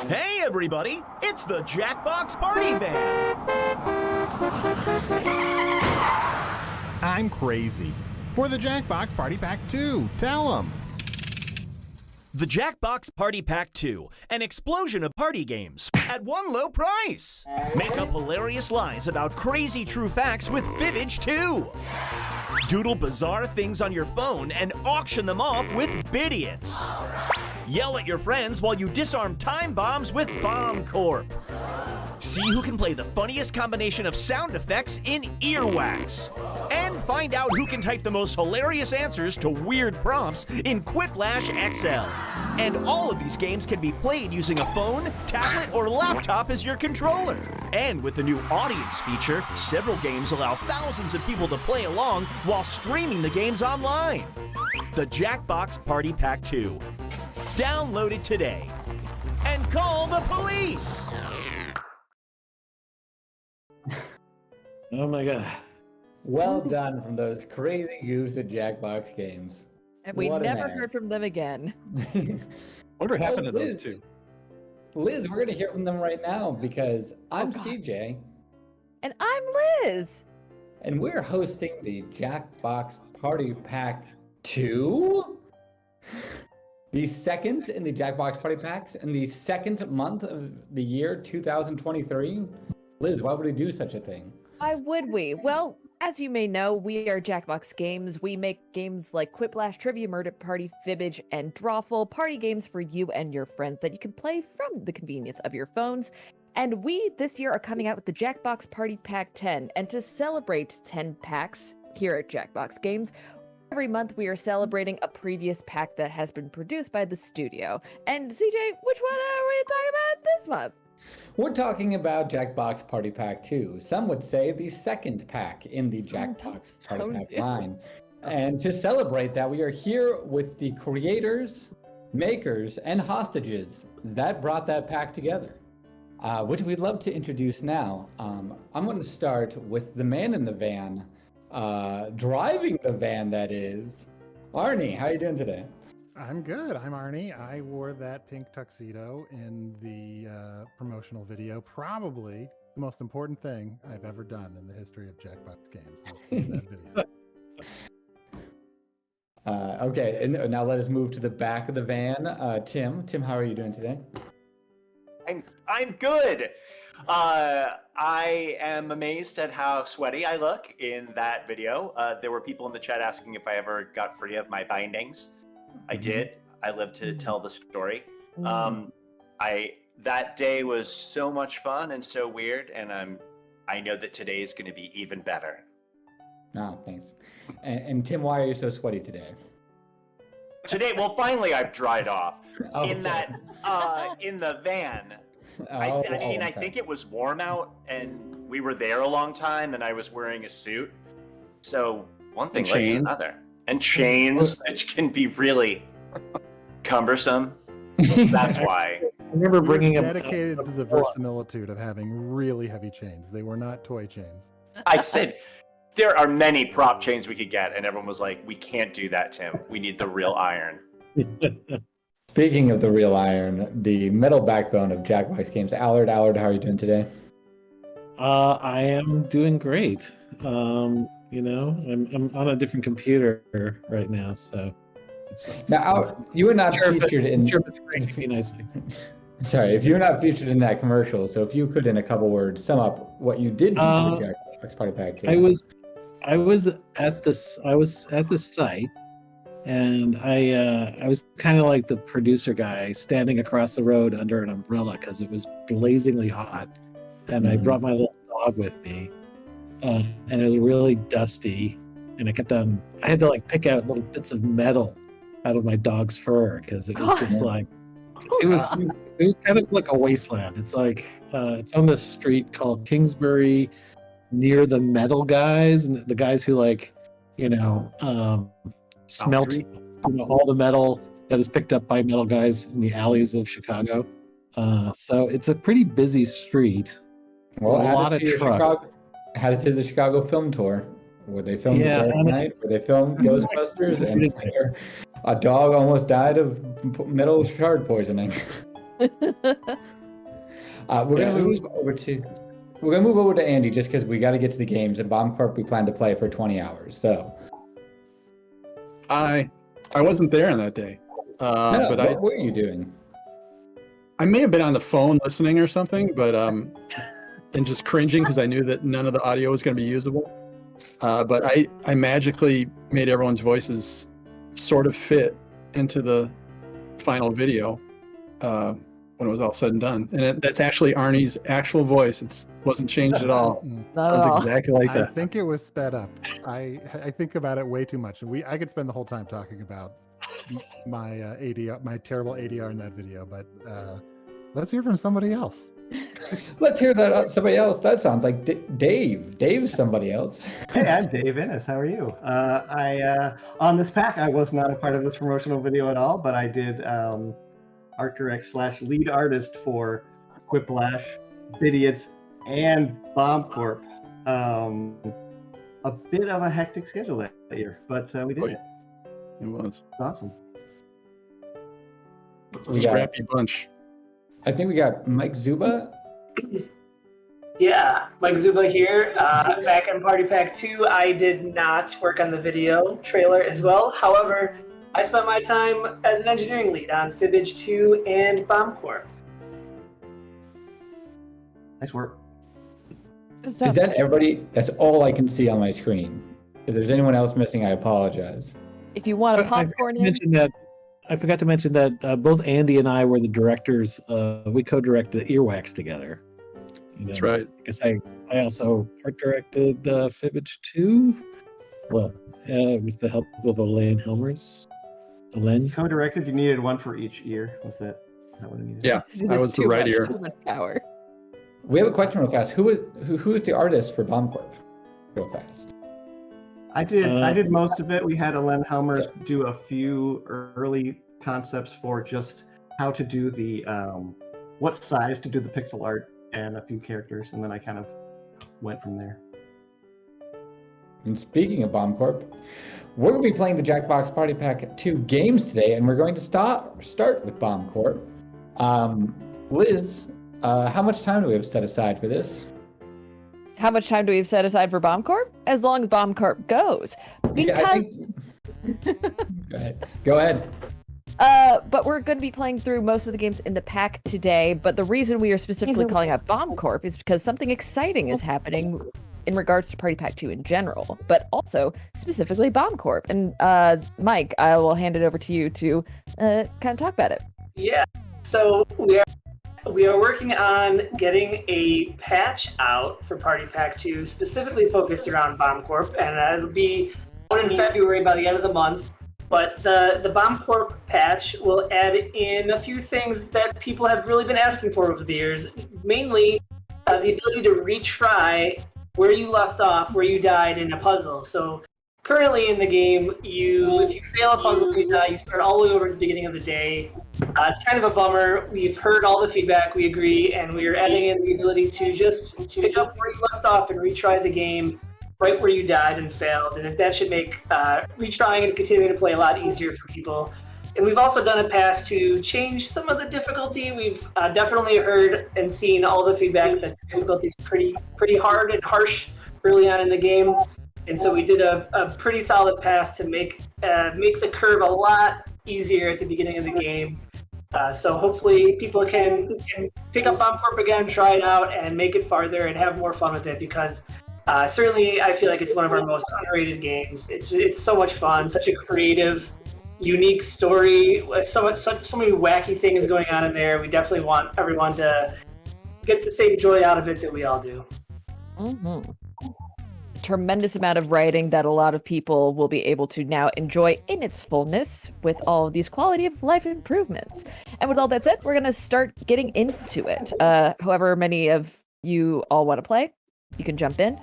Hey everybody, it's the Jackbox Party Van! I'm crazy. For the Jackbox Party Pack 2, tell them. The Jackbox Party Pack 2, an explosion of party games at one low price. Make up hilarious lies about crazy true facts with Fibbage 2. Doodle bizarre things on your phone and auction them off with Bidiots. Yell at your friends while you disarm time bombs with Bomb Corp. See who can play the funniest combination of sound effects in Earwax. And find out who can type the most hilarious answers to weird prompts in Quiplash XL. And all of these games can be played using a phone, tablet, or laptop as your controller. And with the new audience feature, several games allow thousands of people to play along while streaming the games online. The Jackbox Party Pack 2. Download it today. And call the police! Oh my god. Well done from those crazy goose at Jackbox Games. And we What an never act. heard from them again. Whatever happened to Liz. those two? Liz, we're going to hear from them right now because I'm God. CJ, And I'm Liz. and we're hosting the Jackbox Party Pack 2. The second in the Jackbox Party Packs in the second month of the year 2023. Liz, why would we do such a thing? Why would we? Well, as you may know, we are Jackbox Games. We make games like Quiplash, Trivia, Murder Party, Fibbage, and Drawful, party games for you and your friends that you can play from the convenience of your phones. And we, this year, are coming out with the Jackbox Party Pack 10. And to celebrate 10 packs here at Jackbox Games, every month we are celebrating a previous pack that has been produced by the studio. And CJ, which one are we talking about this month? We're talking about Jackbox Party Pack 2. Some would say the second pack in the Jackbox Party Pack line. And to celebrate that, we are here with the creators, makers, and hostages that brought that pack together, which we'd love to introduce now. I'm going to start with the man in the van, driving the van, that is. Arnie, how you doing today? I'm good. I'm Arnie. I wore that pink tuxedo in the promotional video. Probably the most important thing I've ever done in the history of Jackbox Games. Was that video. Okay, and now let us move to the back of the van. Tim, how are you doing today? I'm good. I am amazed at how sweaty I look in that video. There were people in the chat asking if I ever got free of my bindings. I did. I lived to tell the story. That day was so much fun and so weird, and I know that today is going to be even better. Oh, thanks. And Tim, why are you so sweaty today? Today, well, finally I've dried off. Oh, In okay. that, in the van. I think it was warm out, and we were there a long time, and I was wearing a suit. So one thing led to another. And chains, which can be really cumbersome. That's why. I remember bringing up dedicated to the verisimilitude of having really heavy chains. They were not toy chains. I said, there are many prop chains we could get, and everyone was like, we can't do that, Tim. We need the real iron. Speaking of the real iron, the metal backbone of Jackbox Games, Allard, how are you doing today? I am doing great. You know, I'm on a different computer right now, so it's Now, you were not featured in. be nicely. Sorry, if you were not featured in that commercial, so if you could, in a couple words, sum up what you did do for Jackbox Party Pack 2. I was at the site, and I was kind of like the producer guy standing across the road under an umbrella because it was blazingly hot, and I brought my little dog with me, and it was really dusty, and I had to like pick out little bits of metal out of my dog's fur because it was just like it was kind of like a wasteland. It's like it's on this street called Kingsbury, near the metal guys and the guys who smelt all the metal that is picked up by metal guys in the alleys of Chicago. So it's a pretty busy street. Well, a lot of trucks. Had it to the Chicago Film Tour, where they filmed Dark Knight, where they filmed Ghostbusters, and where a dog almost died of metal shard poisoning. We're gonna move over to Andy just because we got to get to the games. And Bomb Corp we plan to play for 20 hours. So I wasn't there on that day. But what were you doing? I may have been on the phone listening or something, but and just cringing because I knew that none of the audio was going to be usable. But I magically made everyone's voices sort of fit into the final video when it was all said and done. And that's actually Arnie's actual voice. It wasn't changed at all. Not at Sounds all. exactly like I that. think it was sped up. I think about it way too much, and I could spend the whole time talking about my ADR, my terrible ADR in that video. But let's hear from somebody else. Let's hear that somebody else. That sounds like Dave. Dave's somebody else. Hey, I'm Dave Ennis. How are you? On this pack, I was not a part of this promotional video at all, but I did art direct / lead artist for Quiplash, Bidiots, and Bomb Corp. A bit of a hectic schedule that year, but we did it. It was. It's awesome. It's a scrappy bunch. I think we got Mike Zuba. Yeah, Mike Zuba here. Back in Party Pack 2, I did not work on the video trailer as well. However, I spent my time as an engineering lead on Fibbage 2 and Bomb Corp. Nice work. Is that everybody? That's all I can see on my screen. If there's anyone else missing, I apologize. If you want a popcorn in, I forgot to mention that both Andy and I were the directors. We co-directed Earwax together. That's right. I guess I also art directed Fibbage 2. Well, with the help of Elaine Helmers. Elaine? Co-directed, you needed one for each ear. Was that what it needed? Yeah, I was the right ear. Too much power. We have a question real fast. Who is the artist for Bomb Corp? Real fast. I did most of it. We had Elaine Helmers do a few early concepts for just how to do the what size to do the pixel art and a few characters, and then I kind of went from there. And speaking of Bomb Corp, we're going to be playing the Jackbox Party Pack 2 games today, and we're going to start with Bomb Corp. Liz, how much time do we have set aside for this? How much time do we have set aside for Bomb Corp? As long as Bomb Corp goes. Because... Go ahead. But we're going to be playing through most of the games in the pack today. But the reason we are specifically calling out Bomb Corp is because something exciting is happening in regards to Party Pack 2 in general, but also specifically Bomb Corp. And Mike, I will hand it over to you to kind of talk about it. Yeah, so we are working on getting a patch out for Party Pack 2, specifically focused around Bomb Corp, and it'll be out in February by the end of the month. But the Bomb Corp patch will add in a few things that people have really been asking for over the years, mainly the ability to retry where you left off, where you died in a puzzle. So currently in the game, if you fail a puzzle and you die, you start all the way over at the beginning of the day. It's kind of a bummer. We've heard all the feedback, we agree, and we are adding in the ability to just pick up where you left off and retry the game right where you died and failed. And that should make retrying and continuing to play a lot easier for people. And we've also done a patch to change some of the difficulty. We've definitely heard and seen all the feedback that the difficulty is pretty hard and harsh early on in the game. And so we did a pretty solid pass to make the curve a lot easier at the beginning of the game. So hopefully people can pick up Bomb Corp again, try it out, and make it farther and have more fun with it, because certainly I feel like it's one of our most underrated games. It's so much fun, such a creative, unique story, with so many wacky things going on in there. We definitely want everyone to get the same joy out of it that we all do. Mm-hmm. Tremendous amount of writing that a lot of people will be able to now enjoy in its fullness with all of these quality of life improvements. And with all that said, we're going to start getting into it. However many of you all want to play, you can jump in.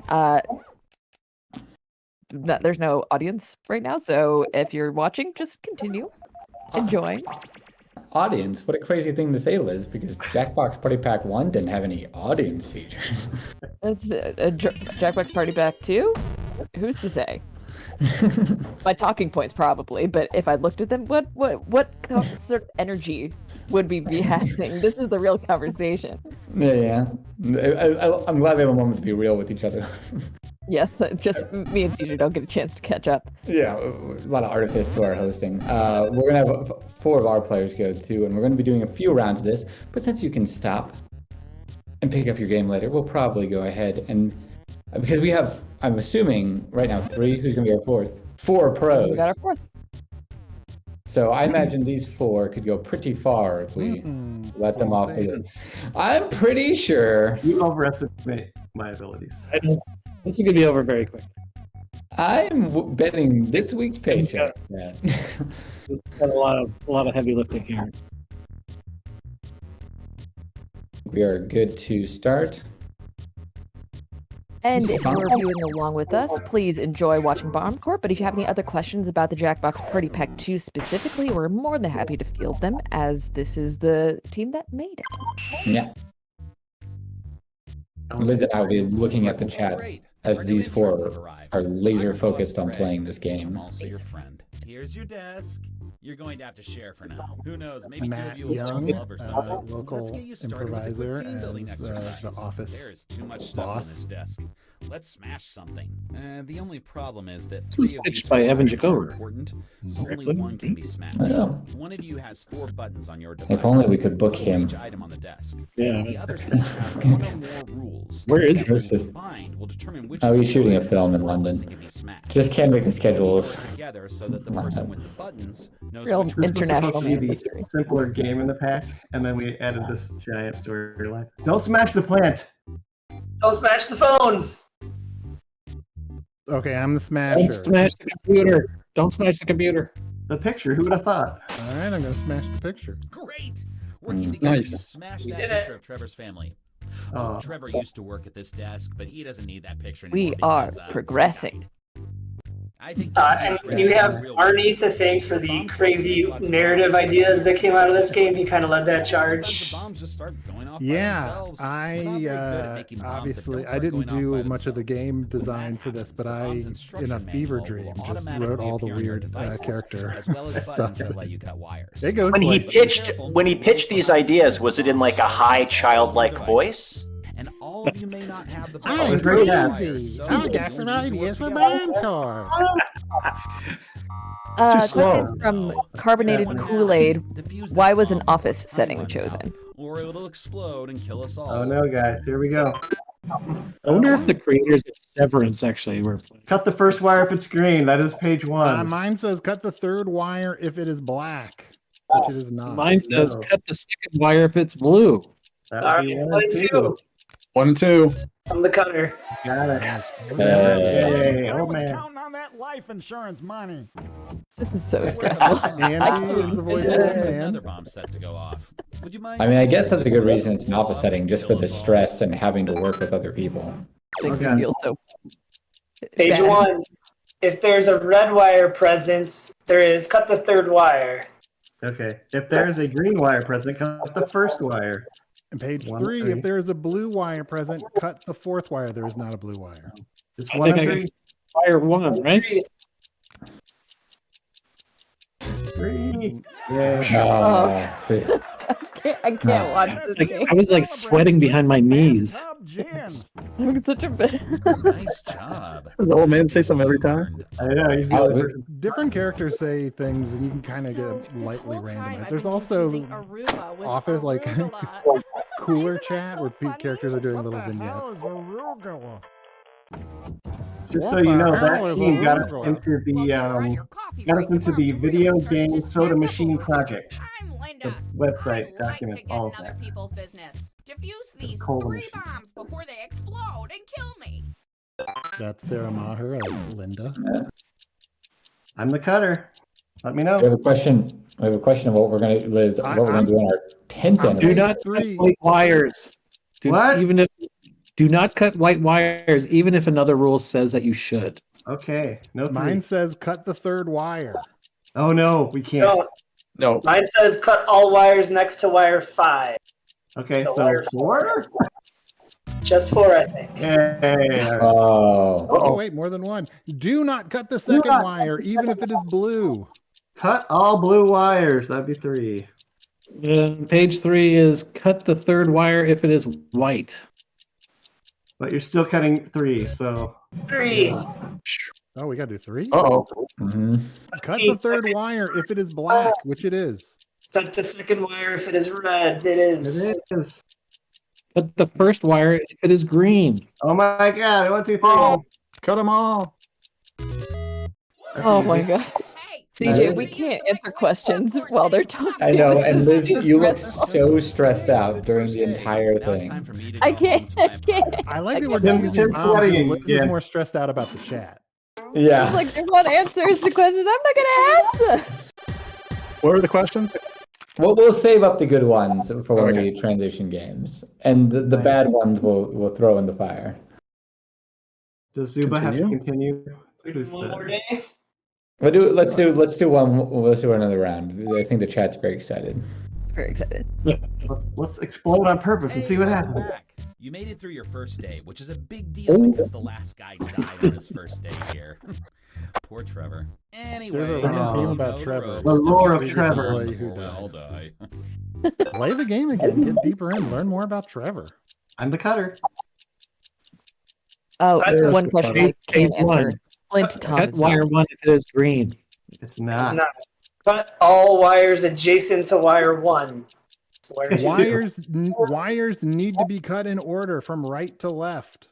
There's no audience right now, so if you're watching, just continue enjoying. Audience? What a crazy thing to say, Liz, because Jackbox Party Pack 1 didn't have any audience features. It's Jackbox Party Pack 2? Who's to say? My talking points probably, but if I looked at them, what sort of energy would we be having? This is the real conversation. Yeah. I'm glad we have a moment to be real with each other. Yes, just me and CJ don't get a chance to catch up. Yeah, a lot of artifice to our hosting. We're going to have 4 of our players go too, and we're going to be doing a few rounds of this, but since you can stop and pick up your game later, we'll probably go ahead and Because we have, I'm assuming right now 3. Who's gonna be our 4th? 4 pros. We got our 4th. So I imagine these 4 could go pretty far if we let them off with it. I'm pretty sure. You overestimate my abilities. This is gonna be over very quick. I'm betting this week's paycheck. Yeah. We've got a lot of heavy lifting here. We are good to start. And if you're viewing along with us, please enjoy watching Bomb Corp. But if you have any other questions about the Jackbox Party Pack 2 specifically, we're more than happy to field them, as this is the team that made it. Yeah. Liz and I will be looking at the chat as these 4 are laser focused on playing this game. I'm also your friend. Here's your desk. You're going to have to share for now. Who knows? Maybe Matt 2 of you will Young, fall in love or something. local Let's get you started with a improviser quick team building as, exercise. the office There is too much stuff boss. on this desk. Let's smash something. The only problem is that This was 3 of pitched these by 4 Evan items are Jacober. important, so only Correctly. 1 can be smashed. I know. One of you has 4 buttons on your device. If only we could book For him. each item on the desk. Yeah. The others each have 1 or more rules. Where is And this? when combined will determine which Oh, he's of shooting a items film is in worthless London. and can be smashed. Just can't make the schedules. Together so that the person with the buttons knows Real which This was international supposed to be mystery. the simpler game in the pack, and then we added this giant storyline. Don't smash the plant. Don't smash the phone. Okay, I'm the Don't smasher. smash the computer. Don't smash the computer. The picture. Who would have thought? All right, I'm gonna smash the picture. Great! Working together Nice. to smash We that did it. picture of Trevor's family. Oh. Trevor used to work at this desk, but he doesn't need that picture We anymore. are because, progressing. I think And you have Arnie to thank for the crazy narrative ideas that came out of this game. He kind of led that charge. Yeah, I obviously I didn't do much of the game design for this, but I, in a fever dream, just wrote all the weird character stuff. It goes When he pitched these ideas, was it in like a high childlike voice? And all of you may not have the I'm very crazy. I got some ideas for Bomb Corp. Question from Carbonated Kool-Aid. Why was an office setting chosen? Or it'll explode and kill us all. Oh no, guys! Here we go. I wonder if the creators of Severance actually were playing. Cut the first wire if it's green. That is page 1. Mine says cut the 3rd wire if it is black, which it is not. Mine says No. cut the 2nd wire if it's blue. That All would be right, 1 1 and and 2. 2. 1 and 2. I'm the cutter. Got it. Hey. Oh man. on that life insurance money. This is so stressful. Andy is the voice of There's the another man. bomb set to go off. Would you mind? I mean, I guess that's a good reason it's an office setting, just for the stress and having to work with other people. Makes me Okay. feel so Page bad. 1. If there's a red wire present, there is cut the 3rd wire. Okay. If there's a green wire present, cut the first wire. And page 1 and 3, 3. if there is a blue wire present, cut the 4th wire. There is not a blue wire. Just I 1 think and I 3. Wire 1, right? 3. Yeah. I can't watch this Like, game. I was like sweating behind my knees. I'm such a bit. Nice job. Does the old man say something every time? I know. He's the only person. Different characters say things, and you can kind of get it lightly randomized. There's also office, like, cooler chat where characters are doing little vignettes. Just so you know, that team got us into the video game soda machine project. The website documents all of that. People's business. Defuse these Cola 3 machine. bombs before they explode and kill me. That's Sarah Maher as Linda. I'm the cutter. Let me know. We have a question. We have a question of what we're gonna, Liz, what we're gonna do on our 10th I'm- Do anniversary. not cut white wires. What? Do not cut white wires, even if another rule says that you should. Okay. No 3. Mine says cut the 3rd wire. Oh no, we can't. No, No. mine says cut all wires next to wire 5. Okay, So so wire 4? Just 4, I think. Yeah. Oh, wait, more than 1. Do not cut the 2nd wire, even if it is blue. Cut all blue wires. That'd be 3. Page 3 is cut the 3rd wire if it is white. But you're still cutting 3, so 3. Oh, we got to do 3? Uh-oh. Mhm. Cut the 3rd wire if it is black, which it is. Cut the 2nd wire if it is red. It is. it is. Cut the first wire if it is green. Oh my god, 1, 2, 3. Cut them all. Oh my god. Hey, CJ, we can't answer questions while they're talking. I know, This and is Liz, too you look stressful. so stressed out during the entire Now it's thing. time for me to I go can't. home to I my can't. apartment. I like that we're Tim- using Tim's bombs, and sweating Liz is again. more stressed out about the chat. Yeah. It's like, there's not answers to questions. I'm not gonna ask them. What are the questions? We'll save up the good ones for when Okay. we transition games, and the bad ones we'll throw in the fire. Does Zuba have to continue? We do one more day. Let's do another round. I think the chat's very excited. Very excited. Let's explode on purpose and see what welcome happens. back. You made it through your first day, which is a big deal because the last guy died on his first day here. Poor Trevor. Anyway, There's a running theme about know Trevor. ropes. The lore of Defeat Trevor. someone Who before we died. all die. Play the game again. Get deeper in. Learn more about Trevor. I'm the cutter. Oh, There's one question I page can't answer. one. Flint Tom. Cut wire 1 if it is green. It's It's not. not. Cut all wires adjacent to wire 1. So wire 2. Wires need to be cut in order from right to left,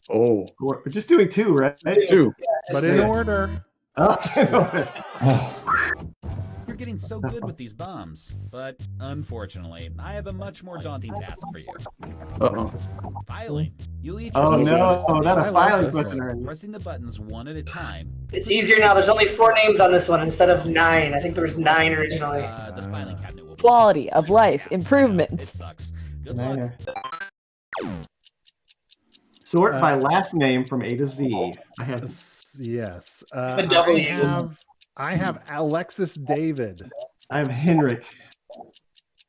Oh, We're just doing 2, right? 2. but Just in do- order. Oh, You're getting so good with these bombs, but unfortunately, I have a much more daunting task for you. Uh-oh. Filing. You'll each oh receive no, notice of not a names filing this question. one. already. pressing the buttons one at a time. It's easier now. There's only 4 names on this one instead of 9. I think there was 9 originally. The filing cabinet will Quality of life It improvements. sucks. Good luck. Niner. Sort by last name from A to Z. I have Yes. A W. I have Alexis David. Henrik.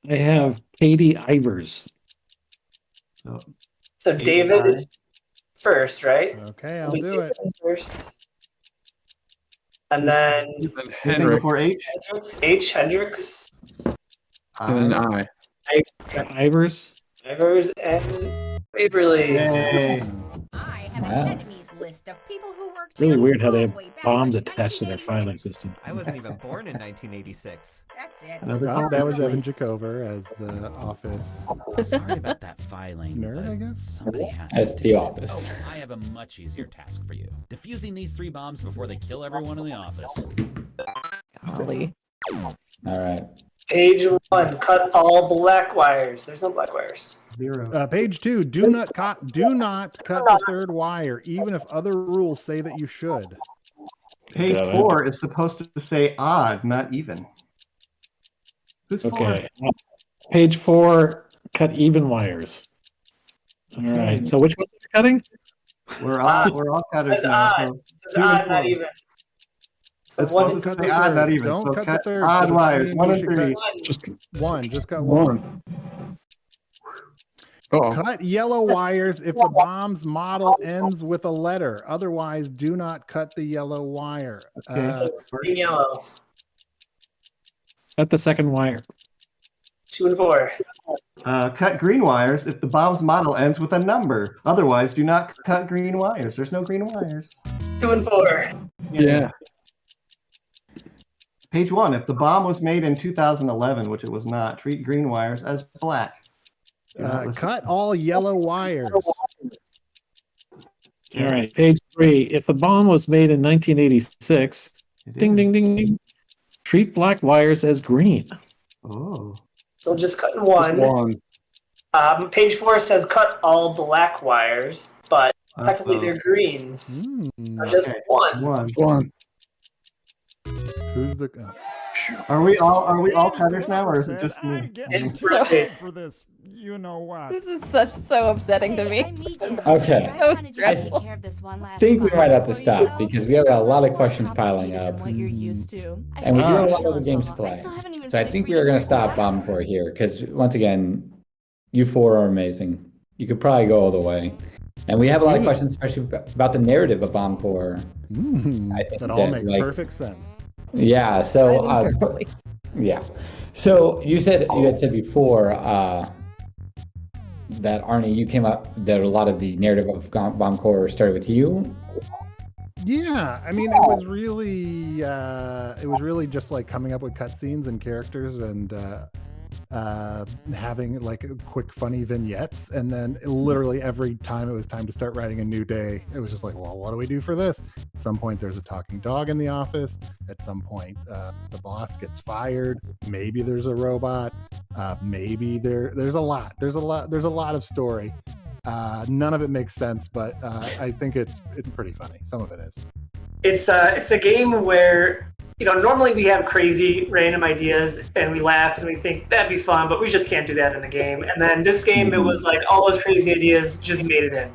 I have Katie Ivers. So David is first, right? Okay, I'll do it. Is first. And then And Anything Henrik. before H? Hendricks, And then I. Ivers. Ivers, and Waverly. Yay. I have Wow. an enemies list of people who worked Really here weird how they have way back bombs in attached to their 1986. filing system. I wasn't even born in 1986. That's it. Another Oh, that was Evan Evan Jacover as the office Sorry about that filing. nerd, but I guess. Somebody has That's to the do it. office. Oh, I have a much easier task for you. Defusing these 3 bombs before they kill everyone in the office. Golly. All right. Page 1, cut all black wires. There's no black wires. 0. Page 2. Do not cut the third wire, even if other rules say that you should. Page Got it. 4 is supposed to say odd, not even. Who's 4? Okay. Page 4, cut even wires. All right. So which ones are you cutting? We're all cutters It's now. odd. So It's 2 and odd, not 4. even. So It's one, supposed to cut say the odd, third. not even. Don't So cut the cut third. odd So does that wires. mean 1 we and should 3. one. Just One. Just cut one. one. Uh-oh. Cut yellow wires if the bomb's model ends with a letter. Otherwise, do not cut the yellow wire. Okay. Green, yellow. Cut the second wire. 2 and 4. Cut green wires if the bomb's model ends with a number. Otherwise, do not cut green wires. There's no green wires. 2 and 4. Yeah. Page 1. If the bomb was made in 2011, which it was not, treat green wires as black. Do not listen. Cut all yellow wires. All right. Page 3. If the bomb was made in 1986, It ding, is. ding, ding, ding. Treat black wires as green. Oh. So just cutting Just 1. one. Page 4 says cut all black wires, but technically Uh-oh. they're green. Hmm. Just Okay. 1. 1. One. Who's the? Are we all cutters now, or is it Said just I me? get It's paid okay. for this. You know what? This is so upsetting to me. Okay. So stressful. I think we might have to stop because we have a lot of questions piling up. What you're used to. And we do have a lot of other games to play. So I think we are going to stop Bomb Corps here because, once again, you 4 are amazing. You could probably go all the way. And we have a lot of questions, especially about the narrative of Bomb Corps. I think That all that, makes like- perfect sense. Yeah, so Perfectly. yeah. So you had said before that Arnie, you came up that a lot of the narrative of Bomb Corps started with you. Yeah, I mean, it was really just like coming up with cutscenes and characters, and having like quick funny vignettes, and then literally every time it was time to start writing a new day, it was just like, well, what do we do for this? At some point there's a talking dog in the office. At some point the boss gets fired. Maybe there's a robot. Maybe there's a lot of story. None of it makes sense, but I think it's pretty funny. Some of it is. It's a game where, normally we have crazy random ideas and we laugh and we think that'd be fun, but we just can't do that in a game. And then this game, it was like all those crazy ideas just made it in.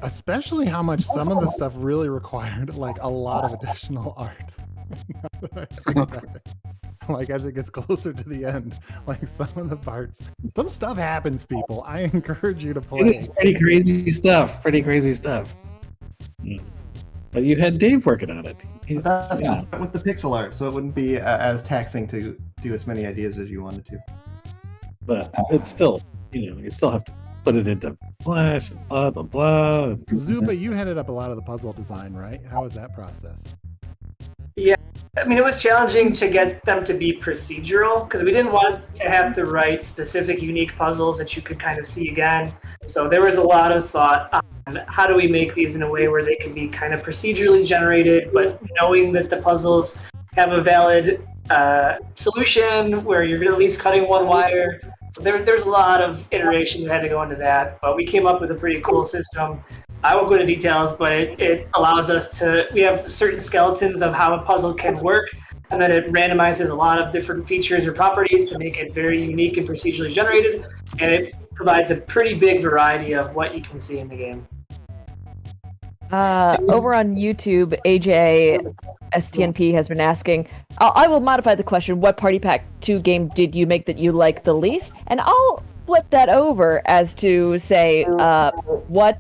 Especially how much some of the stuff really required like a lot of additional art. Like as it gets closer to the end, like some of the parts, some stuff happens, people. I encourage you to play. It's pretty crazy stuff. But you had Dave working on it. With the pixel art, so it wouldn't be as taxing to do as many ideas as you wanted to. But it's still, you still have to put it into Flash and blah, blah, blah. Zuba, you headed up a lot of the puzzle design, right? How was that process? Yeah, I mean, it was challenging to get them to be procedural because we didn't want to have to write specific, unique puzzles that you could kind of see again. So there was a lot of thought on how do we make these in a way where they can be kind of procedurally generated, but knowing that the puzzles have a valid solution where you're at least cutting one wire. So there's a lot of iteration that had to go into that, but we came up with a pretty cool system. I won't go into details, but it allows us we have certain skeletons of how a puzzle can work, and then it randomizes a lot of different features or properties to make it very unique and procedurally generated, and it provides a pretty big variety of what you can see in the game. Over on YouTube, AJ STNP has been asking, I will modify the question, what Party Pack 2 game did you make that you like the least? And I'll flip that over as to say, what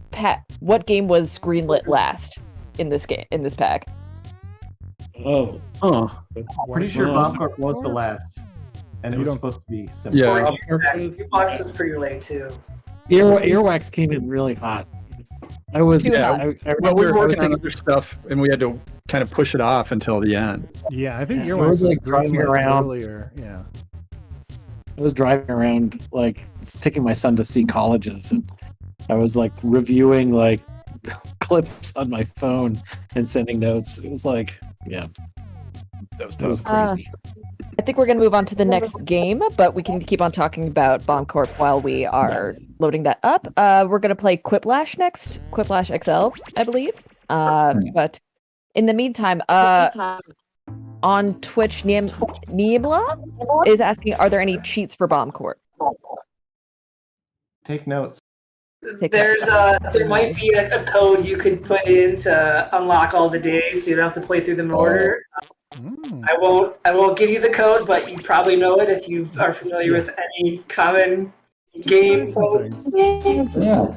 game was greenlit last in this pack? Pretty sure Bomb Corp was the last, and it was supposed to be simple. Yeah. Xbox was pretty late too. Earwax came in really hot. I was we were working on thinking other stuff, and we had to kind of push it off until the end. Yeah, I think I was like driving around earlier. Yeah. I was driving around, like taking my son to see colleges, and I was like reviewing like clips on my phone and sending notes. It was like, that was crazy. I think we're going to move on to the next game, but we can keep on talking about Bomb Corp while we are loading that up. We're going to play Quiplash next, Quiplash XL, I believe. But in the meantime, on Twitch, Niebla is asking, are there any cheats for Bomb Corp? Take notes. There might be a code you could put in to unlock all the days, so you don't have to play through them in order. I won't give you the code, but you probably know it if you are familiar with any common game. Yeah.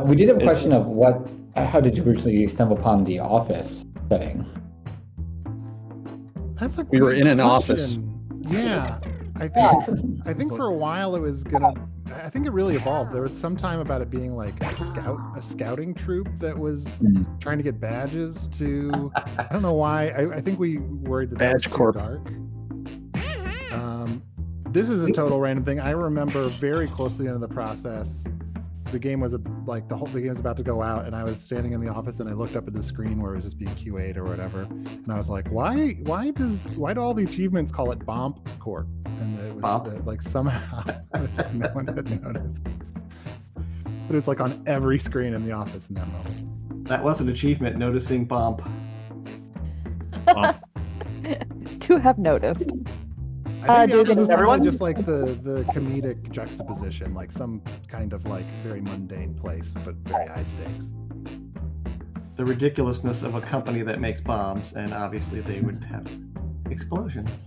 We did have a question of how did you originally stumble upon the Office setting? That's a We were in an question. office. Yeah, I think for a while it was gonna. I think it really evolved. There was some time about it being like a scouting troop that was trying to get badges to. I don't know why. I think we worried that Badge that was Corp. too dark. This is a total random thing. I remember very closely into the process. The game was the game was about to go out, and I was standing in the office, and I looked up at the screen where it was just being QA'd or whatever, and I was like, why do all the achievements call it Bomb Corp? And it was like somehow no one had noticed. But it was like on every screen in the office in that moment. That was an achievement, noticing Bomb. To have noticed. I think Dude, it was everyone? just like the comedic juxtaposition, like some kind of like very mundane place, but very high stakes. The ridiculousness of a company that makes bombs, and obviously they would have explosions.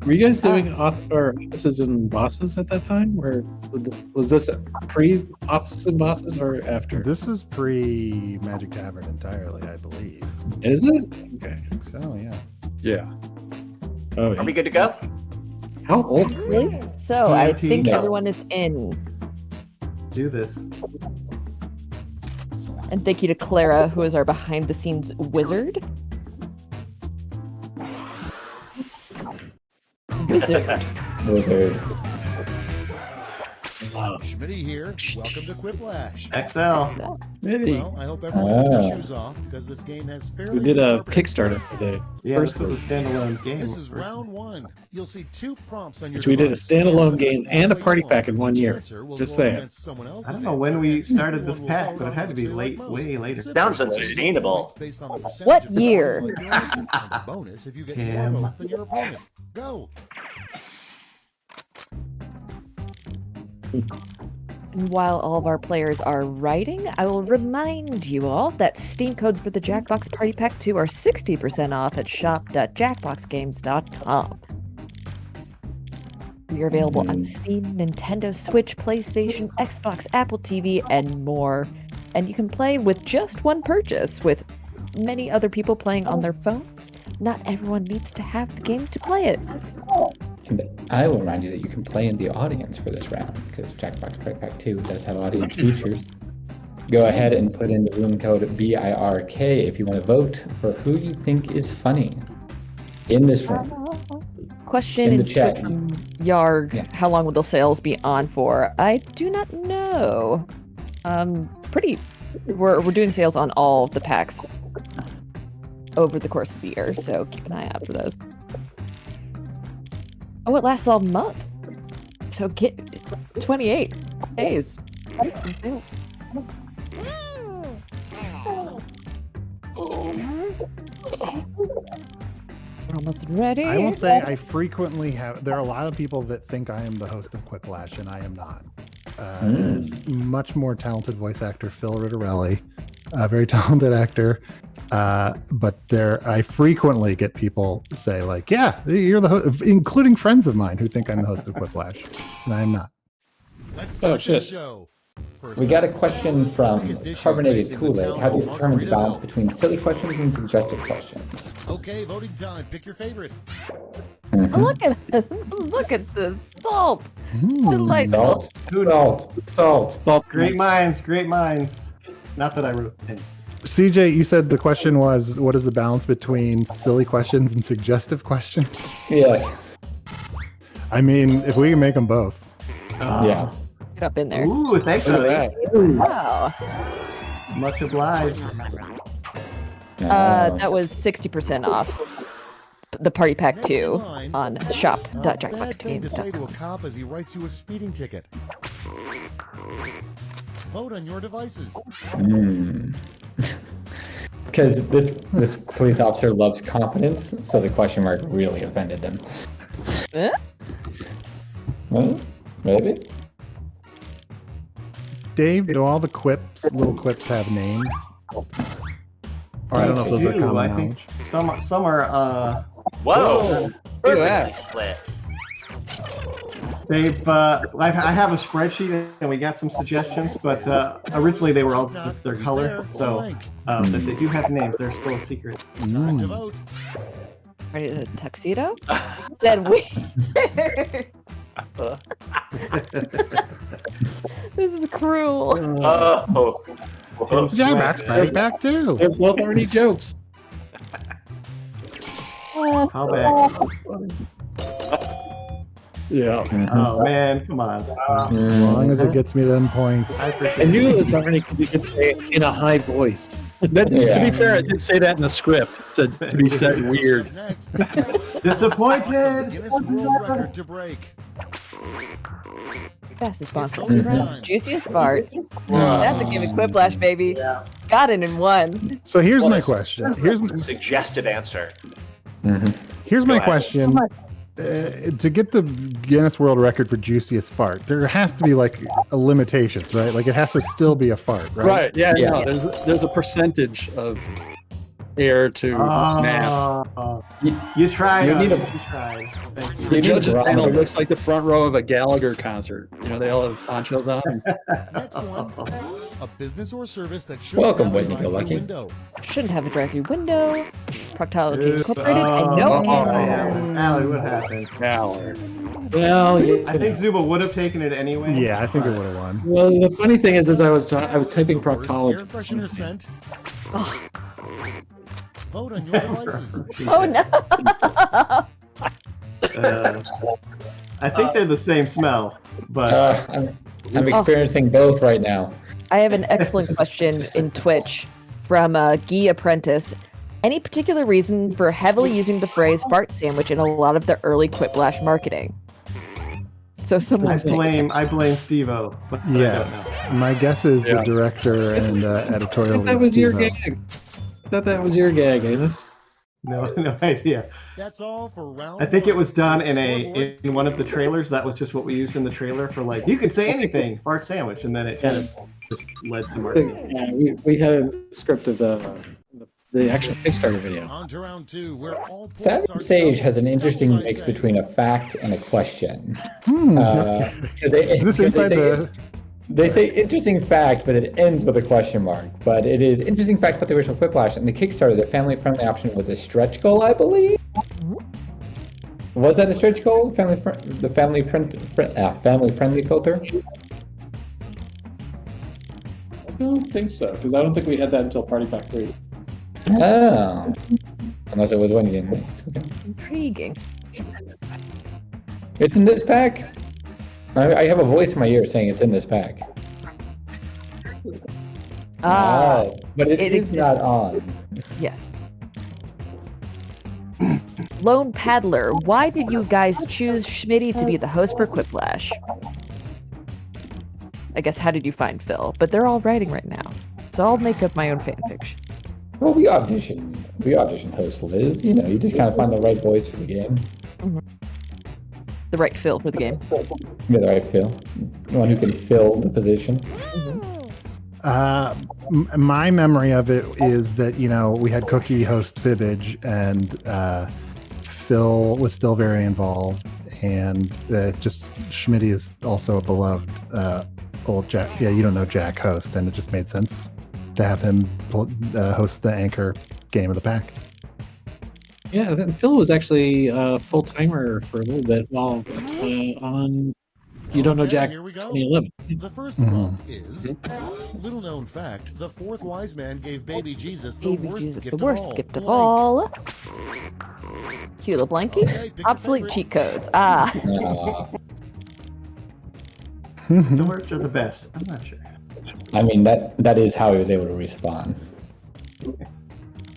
Were you guys doing offices and bosses at that time, or was this pre offices and bosses or after? This was pre Magic Tavern entirely, I believe. Is it? Okay. I think so, yeah. Yeah. Oh, Are we good to go? How old? Really? So I think everyone is in. Do this. And thank you to Clara, who is our behind-the-scenes wizard. Wizard. Wizard. Schmitty here. Welcome to Quiplash. XL. Well, I hope everyone took their shoes off because this game has fairly. We did a Kickstarter for the first this is a standalone game. This is round one. You'll see 2 prompts on your Which we did a device. standalone game and a party pack in 1 year. Just saying. I don't know when we started this pack, but it had to be way later. Sounds unsustainable. What year? Bonus if you get more votes than your opponent. Go. And while all of our players are writing, I will remind you all that Steam codes for the Jackbox Party Pack 2 are 60% off at shop.jackboxgames.com. We are available on Steam, Nintendo Switch, PlayStation, Xbox, Apple TV, and more. And you can play with just one purchase, with many other people playing on their phones. Not everyone needs to have the game to play it. And I will remind you that you can play in the audience for this round, because Jackbox Party Pack 2 does have audience features. Go ahead and put in the room code BIRK if you want to vote for who you think is funny in this room. Question In the in chat. from Yarg, how long will the sales be on for? I do not know. We're doing sales on all the packs over the course of the year, so keep an eye out for those. Oh, it lasts all month. So get 28 days for sales. We're almost ready. I will say I frequently have. There are a lot of people that think I am the host of Quiplash, and I am not. It is much more talented voice actor Phil Rittarelli, a very talented actor. But I frequently get people say like, "Yeah, you're the host," including friends of mine who think I'm the host of Quiplash, and I am not. Let's start shit. the show. We got a question from Carbonated Kool-Aid. How do you determine the balance between silly questions and suggestive questions? Okay, voting time. Pick your favorite. Look at the salt. Delightful. Salt. Great minds. Not that I wrote it. CJ, you said the question was, what is the balance between silly questions and suggestive questions? Yes. I mean, if we can make them both. Yeah. Get up in there. Ooh, thanks for that. Wow. Much obliged. That was 60% off the Party Pack 2 on Bad thing to shop.jackboxgames.com. a cop as he writes you a speeding ticket. Vote on your devices. Because this police officer loves confidence, so the question mark really offended them. Well, maybe. Dave, do all the little quips have names? Or I don't know if those are common I think knowledge. some are. Whoa! Look at Split. They've. I have a spreadsheet and we got some suggestions, but originally they were all just their color. So but they do have names. They're still a secret. Time to vote. Ready to tuxedo? Then we. This is cruel. Oh. Jackbox Party Pack 2. They're both already jokes. Callback. Yeah. Oh man, come on. As long as it gets me them points. I knew it was already because you could say it in a high voice. To be fair, it did say that in the script. It said to be said weird. Next. Disappointed. Guinness World Record to break. Fastest box. Time. Juiciest fart. That's a gimmick Quiplash, baby. Got it in one. So here's my question. Suggested answer. Here's my Go ahead. question. To get the Guinness World Record for juiciest fart, there has to be like a limitations, right? Like it has to still be a fart, right? Right. Yeah. No, there's a percentage of air to nap. You tried. You need a- You tried. Thank you. The judge's panel looks like the front row of a Gallagher concert. You know, they all have ponchos on. Next one. A business or service that should Welcome, have a Whitney drive-through Go-Lucky. window. Shouldn't have a drive-through window. Proctology Incorporated. I know. Allie, what happened? Well, I think Zuba would have taken it anyway. Yeah, I think it would have won. well, the funny thing is I was typing Air proctology. freshener scent. Vote on your devices. Oh no. I think they're the same smell, but I'm experiencing both right now. I have an excellent question in Twitch from Guy Apprentice. Any particular reason for heavily using the phrase fart sandwich in a lot of the early Quiplash marketing? So someone's I blame Steve-O. but I don't Yes. know. My guess is the director and editorial lead. That was your Steve-O. gag. I thought that was your gag, Amos. No idea. That's all for round I think it one. was done in Scoreboard. in one of the trailers. That was just what we used in the trailer for like, you can say anything, fart sandwich, and then it kind of just led to marketing. Yeah, we had a script of the actual Kickstarter video. On to round two, where all points Savage are Sage double- has an interesting double by mix saying. between a fact and a question. Is this inside the? They say interesting fact, but it ends with a question mark. But it is interesting fact about the original Quiplash. And the Kickstarter, the family-friendly option was a stretch goal, I believe. Was that a stretch goal? The family-friendly filter? I don't think so, because I don't think we had that until Party Pack 3. Oh. Unless it was one again. Okay. Intriguing. It's in this pack? I have a voice in my ear saying it's in this pack. Oh, but it is not on. Yes. Lone Paddler, why did you guys choose Schmitty to be the host for Quiplash? I guess, how did you find Phil? But they're all writing right now, so I'll make up my own fanfiction. Well, we auditioned host Liz. You know, you just kind of find the right voice for the game. Mm-hmm. The right Phil for the game. Yeah, the right Phil. The one who can fill the position. My memory of it is that, you know, we had Cookie host Fibbage, and Phil was still very involved, and just Schmitty is also a beloved old Jack. Yeah, you don't know Jack host, and it just made sense to have him host the anchor game of the pack. Yeah, Phil was actually a full timer for a little bit while on You Don't Know Jack Here we go. 2011. The first prompt is little known fact: the fourth wise man gave baby Jesus the Baby worst Jesus, gift the worst of all. gift of Blank. all. Cue the blankie. Okay, pick your Obsolete favorite. cheat codes. Ah. The worst are the best. I'm not sure. I mean, that is how he was able to respawn.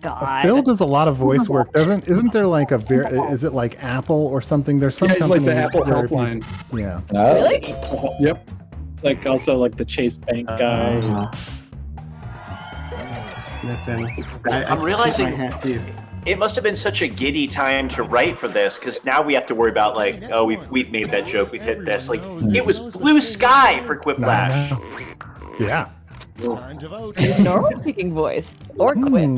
God. Phil does a lot of voice work, doesn't? Isn't there like a is it like Apple or something? There's some Yeah, he's like the company Apple where helpline. Yeah. Really? Yep. Like also like the Chase Bank guy. I'm realizing I have to. it must have been such a giddy time to write for this, because now we have to worry about like, oh, we've made that joke, we've hit this. Like, it was blue sky for Quiplash. Yeah. Time to vote. His normal speaking voice. Or quip.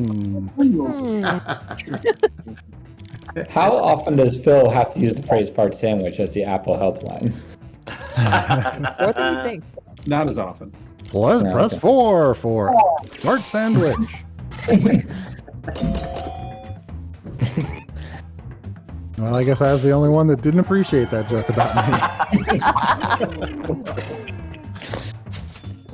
How often does Phil have to use the phrase fart sandwich as the Apple helpline? More than you think. Not as often. Press 4 for fart sandwich. Well, I guess I was the only one that didn't appreciate that joke about me.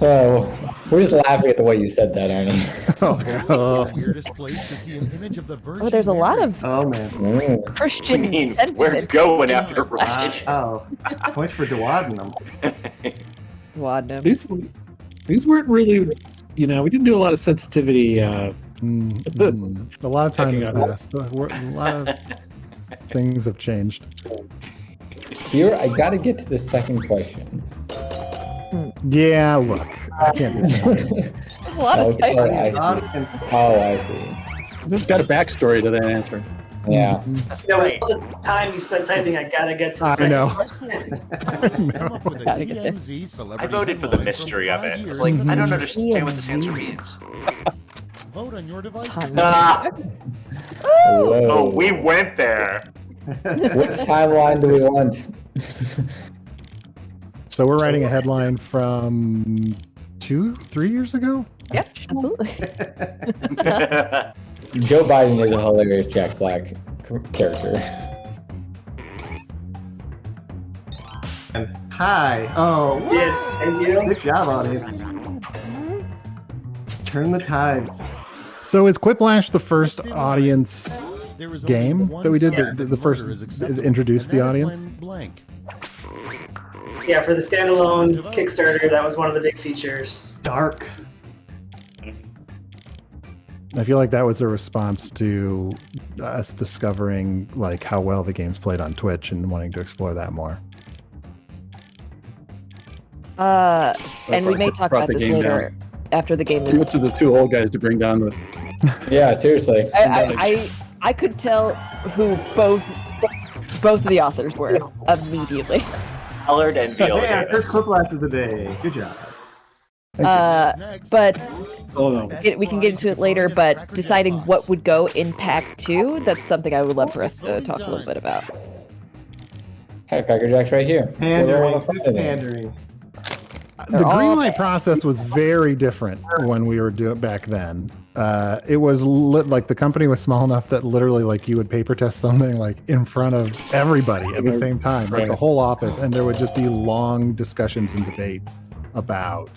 Oh, we're just laughing at the way you said that, Arnie. Weirdest place to see an image of the Virgin Oh, there's a lot Mary. of Oh man. Christian I mean, we're sentiment. going after religion. Oh, points for Duodenum. Wadnum. These weren't really, you know, we didn't do a lot of sensitivity. A lot of time has passed. A lot of things have changed. Here, I gotta get to the second question. Yeah, look, I can't do that. There's a lot of Okay, typing. I see. Oh, I see. There's got a backstory to that answer. Yeah. You know, all the time you spend typing, I gotta get to the I second know. question. Come up with a Gotta get there. TMZ I celebrity voted for the headline mystery from of it. 5 I was years like, ago. I don't understand what this answer means. Vote on your device. Ah, Whoa. oh, we went there. Which timeline do we want? So we're writing a headline from 2-3 years ago? Yep, absolutely. Joe Biden is a hilarious Jack Black character. Hi. Oh, what? Yes, thank you. Good job, audience. Turn the tides. So is Quiplash the first audience There is only game one that we did, time the first murder is acceptable, introduced and the that is audience? when blank. Yeah, for the standalone Kickstarter, that was one of the big features. Dark. I feel like that was a response to us discovering like how well the game's played on Twitch and wanting to explore that more. And we may talk brought about the this game later after the game Give it is. to the two old guys to bring down the. Yeah, seriously. I could tell who both of the authors were immediately. Colored and Viola Yeah, Davis. first Quiplash of the day. Good job. But we can get into it later. But deciding what would go in Pack 2, that's something I would love for us to talk a little bit about. Hey, Cracker Jack's right here. Pandering. Who's pandering? The greenlight process was very different when we were doing back then. It was like the company was small enough that literally like you would paper test something like in front of everybody at the same time, like the whole office, and there would just be long discussions and debates about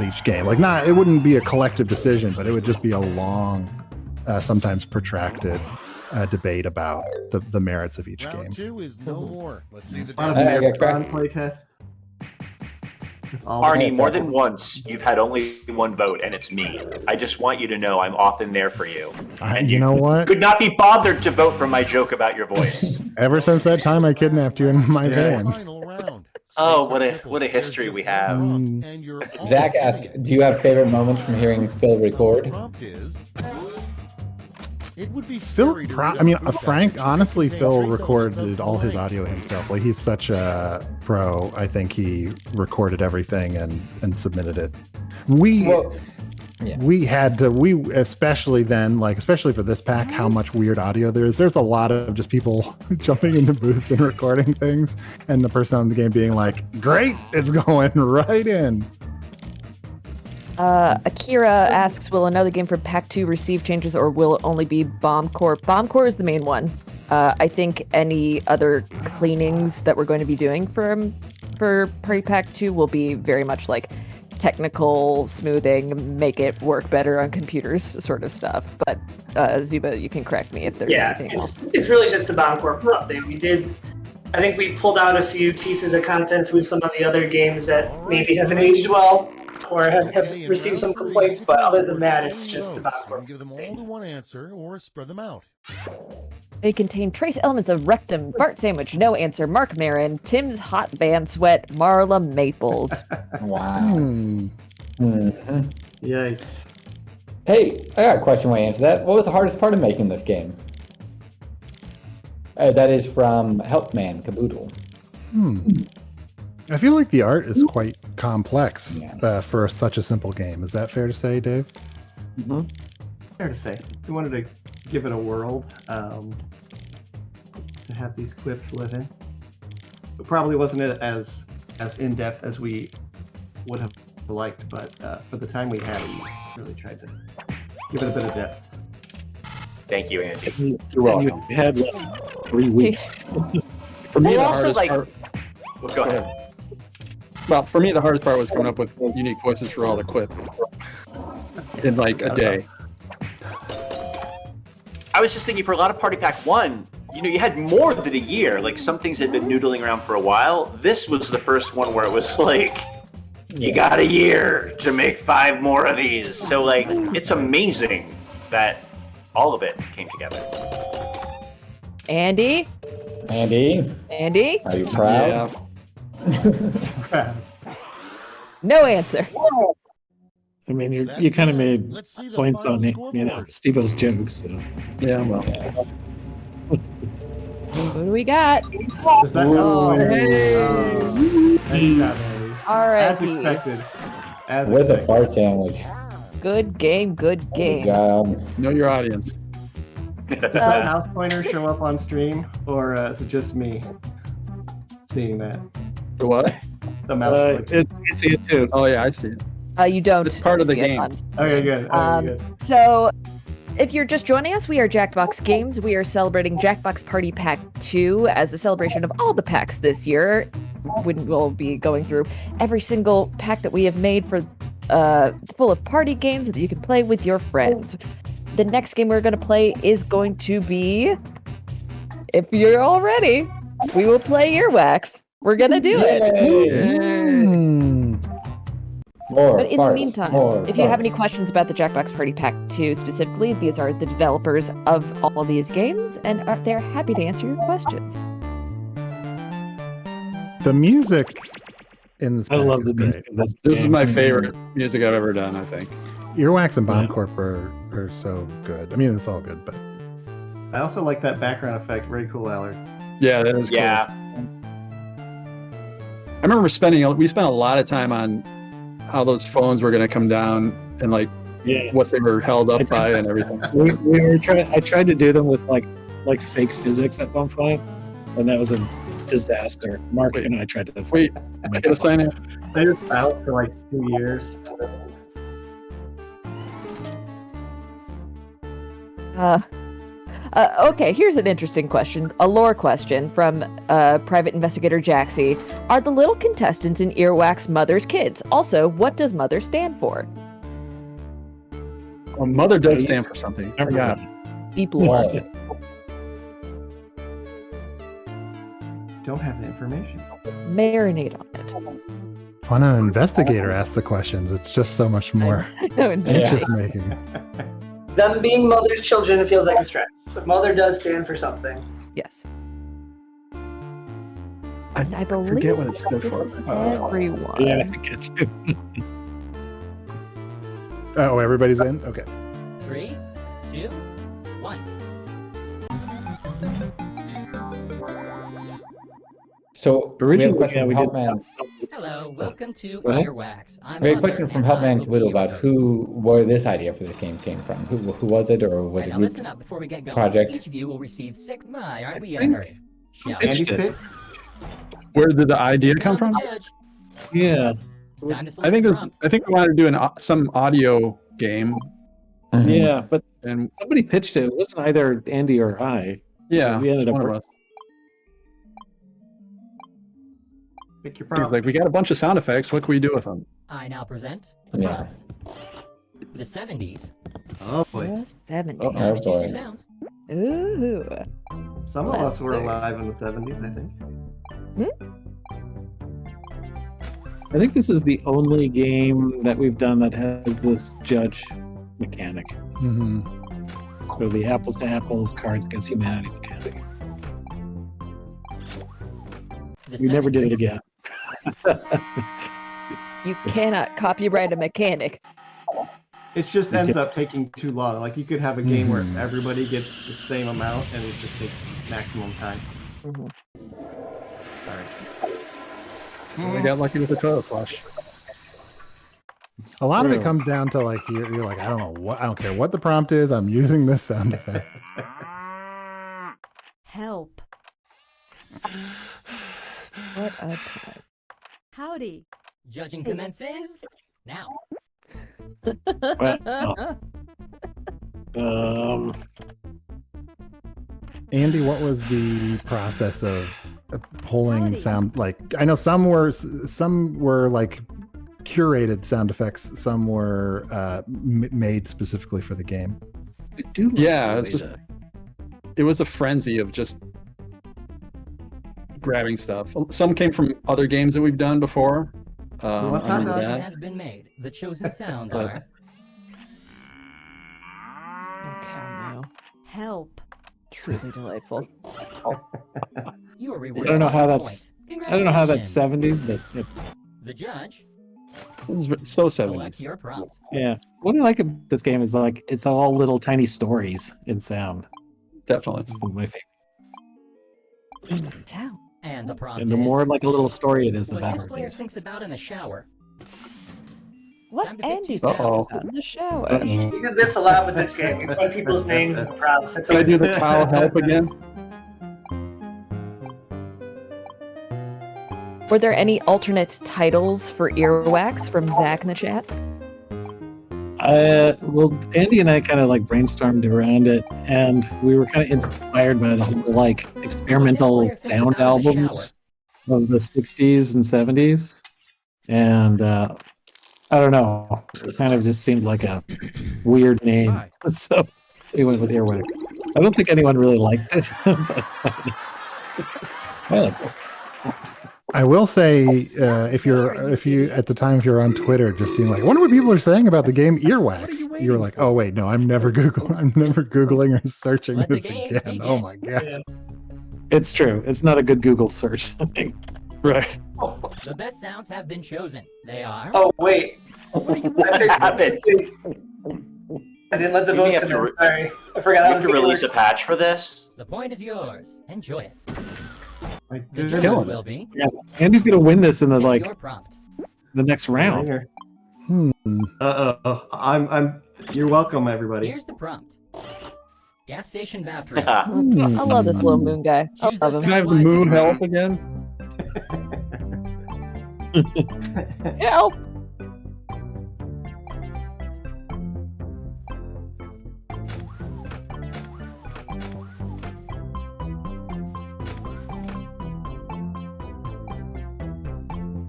each game. Like it wouldn't be a collective decision, but it would just be a long, sometimes protracted debate about the merits of each game. Round 2 is no more. Let's see the Play test. Arnie, more than once, you've had only one vote, and it's me. I just want you to know I'm often there for you. And you know what? Could not be bothered to vote for my joke about your voice. Ever since that time I kidnapped you in my van. Oh, what a history we have. Zach asked, do you have favorite moments from hearing Phil record? It would be Frank, honestly, Phil recorded all his audio himself. Like, he's such a pro. I think he recorded everything and submitted it. We especially then, like, especially for this pack, how much weird audio there is. There's a lot of just people jumping into booths and recording things, and the person on the game being like, great, it's going right in. Akira asks, will another game for Pack 2 receive changes, or will it only be Bomb Corp? Bomb Corp is the main one. I think any other cleanings that we're going to be doing for Party Pack 2 will be very much like technical smoothing, make it work better on computers sort of stuff. But Zuba, you can correct me if there's anything else. It's really just the Bomb Corp update. I think we pulled out a few pieces of content with some of the other games that maybe haven't aged well, or have received some complaints, but other than that, it's just the Bomb Corp. Give them all to one answer or spread them out. They contain trace elements of Rectum, Bart Sandwich, No Answer, Mark Maron, Tim's Hot Van Sweat, Marla Maples. Wow. Yikes. Hey, I got a question while you answer that. What was the hardest part of making this game? That is from Helpman Caboodle. I feel like the art is quite complex for such a simple game. Is that fair to say, Dave? Fair to say. We wanted to give it a world to have these quips live in. It probably wasn't as in-depth as we would have liked, but for the time we had, we really tried to give it a bit of depth. Thank you, Andy. You're welcome. We had 3 weeks. For me, Well, the also, hardest like- part. Well, go ahead. Well, for me, the hardest part was coming up with unique voices for all the quips in like a day. I was just thinking, for a lot of Party Pack 1, you had more than a year. Like, some things had been noodling around for a while. This was the first one where it was like, you got a year to make 5 more of these. So, like, it's amazing that all of it came together. Andy? Are you proud? No answer. I mean, you kind of made points on it, Steve-O's jokes. So. Yeah, well. What do we got? Does that All right. As expected. With a fart sandwich. Good game, good game. Know your audience. Does that mouse pointer show up on stream, or is it just me seeing that? The what? The mouse pointer. It's it too. Oh yeah, I see it. You don't. It's part of the see it game. on- Okay, good. Good. So, if you're just joining us, we are Jackbox Games. We are celebrating Jackbox Party Pack 2 as a celebration of all the packs this year. We'll be going through every single pack that we have made for full of party games that you can play with your friends. the next game we're going to play is going to be, if you're all ready, we will play Earwax. We're going to do it. But in the meantime, if you have any questions about the Jackbox Party Pack 2 specifically, these are the developers of all these games, and they're happy to answer your questions. The music in this I love the music. This is my favorite music I've ever done, I think. Earwax and Bomb Corp are so good. I mean, it's all good, but I also like that background effect. Very cool, Allard. Yeah, that is cool. Yeah. I remember we spent a lot of time on how those phones were going to come down and like what they were held up by and everything. I tried to do them with like fake physics at one point, and that was a disaster. Mark and I tried to I gotta sign in. They were out for like 2 years. Okay, here's an interesting question. A lore question from Private Investigator Jaxie. Are the little contestants in Earwax Mother's kids? Also, what does Mother stand for? Well, Mother does stand for something. I forgot. Deep lore. Don't have the information. Marinate on it. when an investigator asks the questions, it's just so much more interest making. Them being Mother's children, it feels like a stretch. But Mother does stand for something. Yes. I believe forget what it stood for. Everyone. Yeah, I forget too. Oh, everybody's in? Okay. 3, 2, 1. So originally, we have a question from Helpman. Hello, welcome to Earwax. We have a question from Helpman Caboodle about where this idea for this game came from. Who was it, or was it a group listen up before we get going. project? Each of you will receive 6. Aren't we? Where did the idea come from? Yeah. I think we wanted to do some audio game. Yeah, but and somebody pitched it. It wasn't either Andy or I. Yeah, we ended up one of us. Pick your He was like, we got a bunch of sound effects. What can we do with them? I now present the Yeah. prompt. The 70s. Oh boy. The 70s. Time to choose your sounds. Ooh. Some of us were alive in the 70s, I think. I think this is the only game that we've done that has this judge mechanic. Mm-hmm. So the apples to apples, Cards Against Humanity mechanic. We never did it again. You cannot copyright a mechanic. It just ends up taking too long. Like you could have a game where everybody gets the same amount and it just takes maximum time. Sorry. We got lucky with the toilet flush. A lot of it comes down to like you're like, I don't care what the prompt is, I'm using this sound effect. Help. What a time. Howdy. Judging commences now. Andy, what was the process of pulling sound? Like, I know some were like curated sound effects, some were made specifically for the game. Yeah, it's just it was a frenzy of just grabbing stuff. Some came from other games that we've done before. The I decision that. has been made. The chosen sounds are Help. Truly delightful. you are I rewarded. don't know how with a that's. point. I don't know how that's Congratulations. 70s, but The judge. It's so Select 70s. your prompt. yeah. What I like about this game is like it's all little tiny stories in sound. Definitely. That's one of my favorite. Sound. And the prompt And the is, more like a little story it is, the what this better. player It is. thinks about in the shower. What Time to pick Andy two thinks Uh-oh. about in the shower. We did this a lot with this game. We put people's names in the prompts. That's Can I do always- the cow help again? Were there any alternate titles for Earwax from Zach in the chat? Well, Andy and I kind of like brainstormed around it, and we were kind of inspired by the whole like experimental sound albums of the 60s and 70s. And I don't know, it kind of just seemed like a weird name. So We went with earwax. I don't think anyone really liked it. But I like it. I will say, if you at the time if you're on Twitter, just being like, I wonder what people are saying about the game Earwax. You're like, oh wait, no, I'm never googling or searching this again. Oh my god. It's true. It's not a good Google search. Right. The best sounds have been chosen. They are. Oh wait. What happened? I didn't let the votes come in. Sorry, I forgot. You have to release a patch for this. The point is yours. Enjoy it. I The did judge Killing will be. Yeah, Andy's gonna win this in the Pick your prompt. the next round. You're welcome, everybody. Here's the prompt. Gas station bathroom. I love this little moon guy. I Choose the love him. Can I have the moon help again? Help!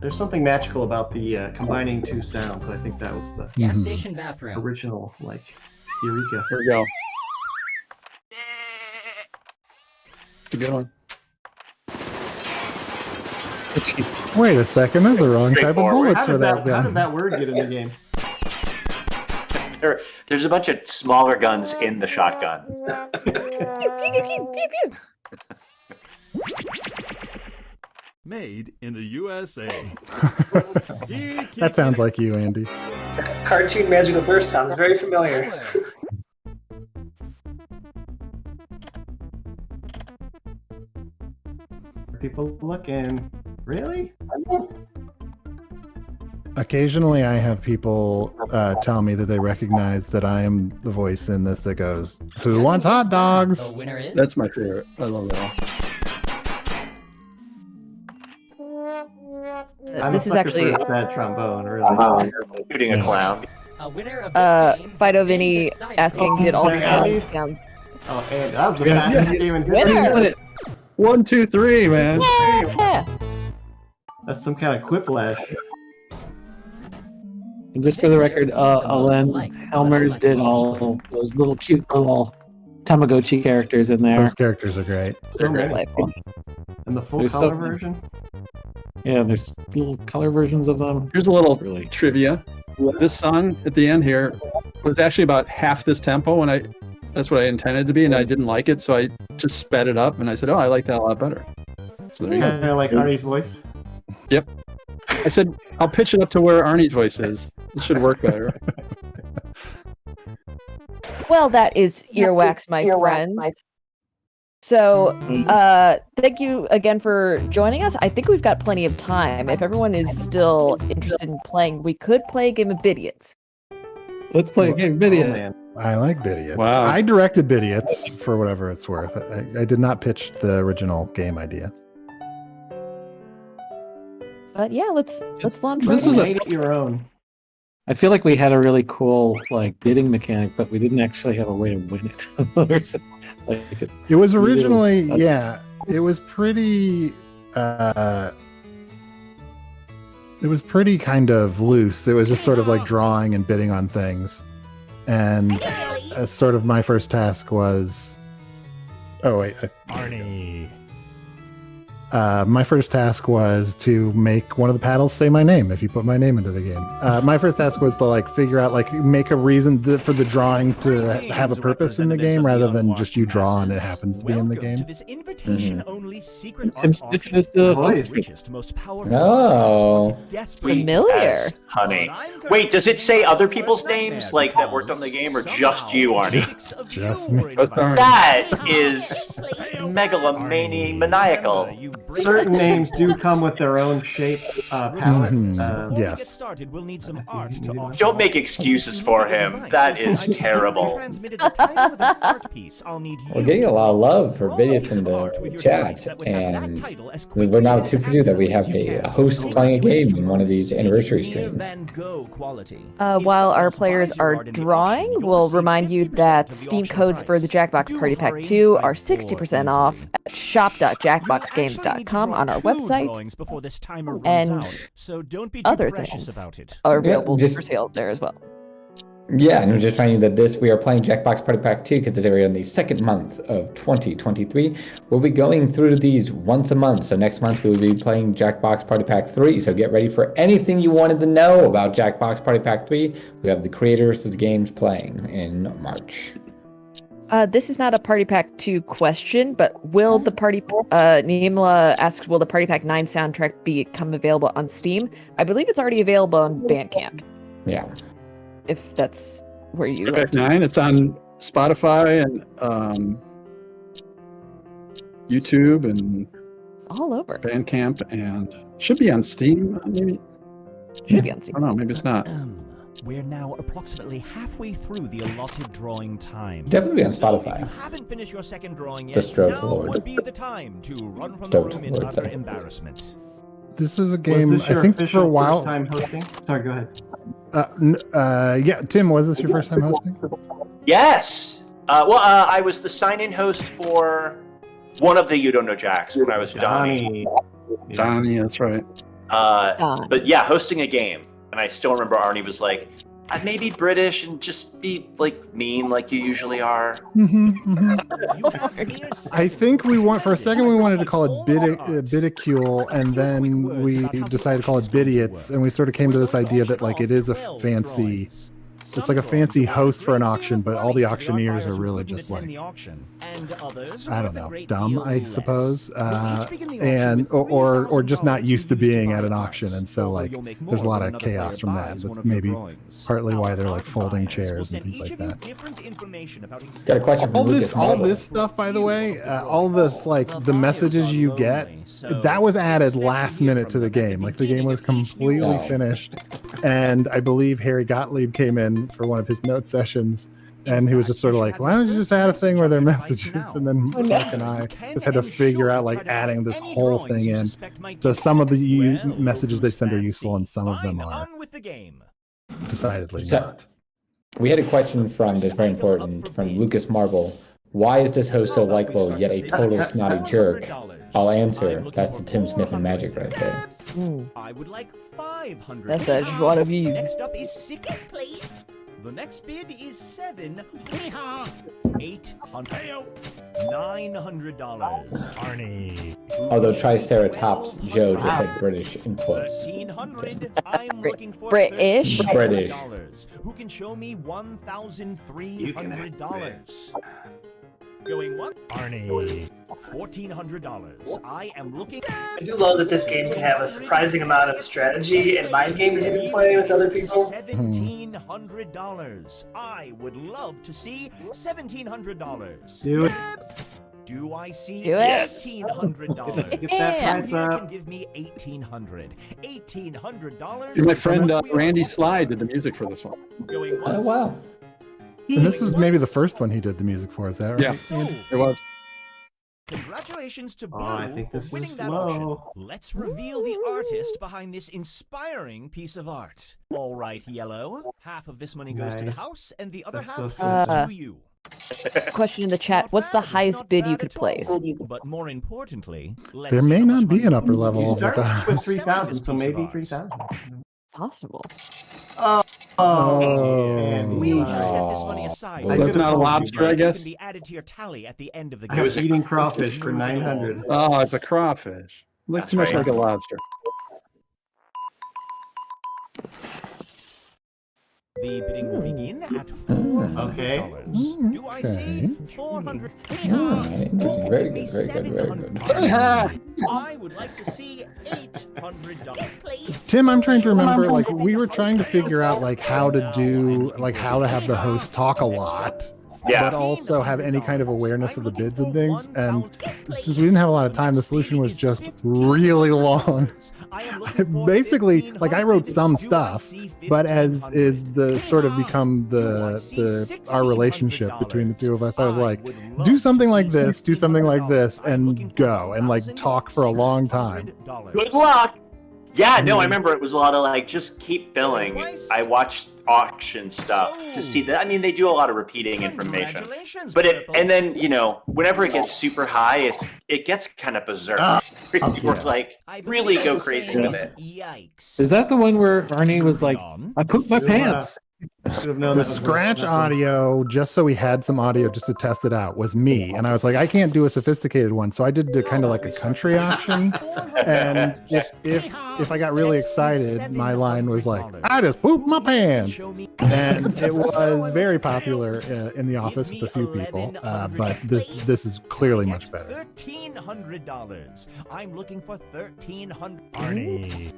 There's something magical about the combining two sounds. I think that was the Gas station bathroom. original, like, Eureka. Here we go. It's a good one. Wait a second, there's the wrong type of bullets How for did that how gun. did that word get in the game? There's a bunch of smaller guns in the shotgun. Made in the USA. That sounds like you, Andy. Cartoon magical burst sounds very familiar. People looking. Really? Occasionally, I have people tell me that they recognize that I am the voice in this that goes, "Who wants hot dogs?" The winner is. That's my favorite. I love that. This is actually for a sad trombone, really. Shooting a clown. A winner of this game. Fido Vinny asking, did all these Andy? sounds sound? Oh, and that was the fastest game in history. Winner! 1, 2, 3, man. Yeah. That's some kind of quiplash. And just for the record, Alen Helmers did all those little cute little Tamagotchi characters in there. Those characters are great. So many. And the full There's color so- version? Yeah, there's little color versions of them. Here's a little Really. trivia. This song at the end here was actually about half this tempo when that's what I intended to be, and I didn't like it, so I just sped it up, and I said, oh, I like that a lot better. So there you go. Kind of like Arnie's voice. Yep. I said, I'll pitch it up to where Arnie's voice is. It should work better. Well, that is earwax, my friends. So, thank you again for joining us. I think we've got plenty of time. If everyone is still interested in playing, we could play a game of Bidiots. Let's play a game video. I like Bidiots. Wow. I directed Bidiots for whatever it's worth. I did not pitch the original game idea. But yeah, let's launch. This right was in. a- Made it your own. I feel like we had a really cool like bidding mechanic, but we didn't actually have a way to win it. Or something. Like It was Really? originally, yeah, it was pretty kind of loose. It was just sort of like drawing and bidding on things. And sort of my first task was, Arnie. my first task was to make one of the paddles say my name if you put my name into the game. My first task was to like figure out, like, make a reason for the drawing to have a purpose in the game rather than just you draw and it happens to be in the game. To this invitation-only secret Tim art Stiff auction. is the Voice. Richest, most powerful Oh. artists desperately Familiar. Yes, honey. Wait, does it say other people's names, like, that worked on the game, or just you, Arnie? Just me. Just Arnie. That is maniacal. Certain names do come with their own shape palette. Yes. Started, we'll need some art to auction. Don't make excuses for him. That is terrible. We're getting a lot of love for videos in the chat, and we're now 2 for 2 that we have a host playing a game in one of these anniversary streams. While our players are drawing, we'll remind you that Steam codes for the Jackbox Party Pack 2 are 60% off at shop.jackboxgames.com on our website, and other things are available just for sale there as well. Yeah, and I'm just finding that we are playing Jackbox Party Pack 2 because we're in the second month of 2023. We'll be going through these once a month. So next month we will be playing Jackbox Party Pack 3. So get ready for anything you wanted to know about Jackbox Party Pack 3. We have the creators of the games playing in March. This is not a Party Pack 2 question, but will the Niemla asks, will the Party Pack 9 soundtrack become available on Steam? I believe it's already available on Bandcamp. Yeah. If that's where you Party Pack 9, it's on Spotify and YouTube and all over Bandcamp, and should be on Steam. Maybe should be on Steam. I don't know. Maybe it's not. We're now approximately halfway through the allotted drawing time. Definitely on Spotify. So if you haven't finished your second drawing The yet, Stroke now Lord. would be the time to run from Stoked the room in Lord, utter sorry. embarrassment. This is a game Was this your I think for a official while. first time hosting? Sorry, go ahead. Yeah, Tim, was this your first time hosting? Yes. I was the sign-in host for one of the You Don't Know Jacks when I was Donnie. Donnie, that's right. But yeah, hosting a game. And I still remember Arnie was like, I'd maybe British and just be like mean like you usually are. I think for a second we wanted to call it Bidicule, and then we decided to call it Bidiots, and we sort of came to this idea that like it is a fancy, it's like a fancy host for an auction, but all the auctioneers are really just like, I don't know, dumb, I suppose, and or just not used to being at an auction, and so like there's a lot of chaos from that. That's maybe partly why they're like folding chairs and things like that. Got a question from Lucas All Marvel. this stuff, by the way, all this like the messages you get, that was added last minute to the game. Like the game was completely finished, and I believe Harry Gottlieb came in for one of his note sessions, and he was just sort of like, why don't you just add a thing where there are messages? And then Mark and I just had to figure out like adding this whole thing in. So some of the messages they send are useful, and some of them are decidedly not. We had a question that's very important from Lucas Marvel. Why is this host so likable yet a total snotty jerk? I'll answer. That's the Tim sniffing magic right there. I would like 500. That's a joie de vivre. Next up is 6. Yes, please. The next bid is 7. $800. $900. Arnie. Although Triceratops Joe just said British in quotes. 1300. I'm looking for British. $1,300. Who can show me $1,300? Going what? Arnie. $1,400. I am looking. I do love that this game can have a surprising amount of strategy and mind games you can play with other people. $1,700. I would love to see $1,700. Do it. Do I see Do it. $1,800? Get that price Who up. can give me $1,800? $1,800. My friend Randy Sly did the music for this one. Going Oh, once. wow. And this was maybe the first one he did the music for. Is that right? Yeah, it was. Congratulations to Blue I think for this winning is that slow. auction. Let's reveal the artist behind this inspiring piece of art. All right, Yellow. Half of this money goes to the Nice. house, and the other That's half so goes sweet. to you. Question in the chat: what's the highest bid you could place? But more importantly, let's There see may how not much be money an upper you level You of what started the with 3,000, so maybe 3,000. Possible. And We'll we just set this money aside. So that's not a lobster, I guess? It can be added to your tally at the end of the I game. was eating crawfish for 900. Oh, it's a crawfish. Looks That's too much right. like a lobster. The bidding will begin at $400. Okay. Do I see $400? Alright, very good, very good, very good. I would like to see $800. Yes, please. Tim, I'm trying to remember, like, we were trying to figure out, like, how to have the host talk a lot, but also have any kind of awareness of the bids and things. And since we didn't have a lot of time, the solution was just really long. Basically, like, I wrote some stuff, but as is the sort of become our relationship between the two of us, I was like, do something like this, and go, and like talk for a long time. Good luck. Yeah, no, I remember it was a lot of like just keep filling. I watched auction stuff to see that. I mean, they do a lot of repeating information, but and then whenever it gets super high, it gets kind of berserk. People like really go crazy with it. Is that the one where Arnie was like, I pooped my pants? Should have known The that was scratch worth audio, just so we had some audio just to test it out, was me. And I was like, I can't do a sophisticated one. So I did kind of like a country auction. And if I got really excited, my line was like, I just pooped my pants. And it was very popular in the office with a few people. But this is clearly much better. $1,300. I'm looking for $1,300. Arnie.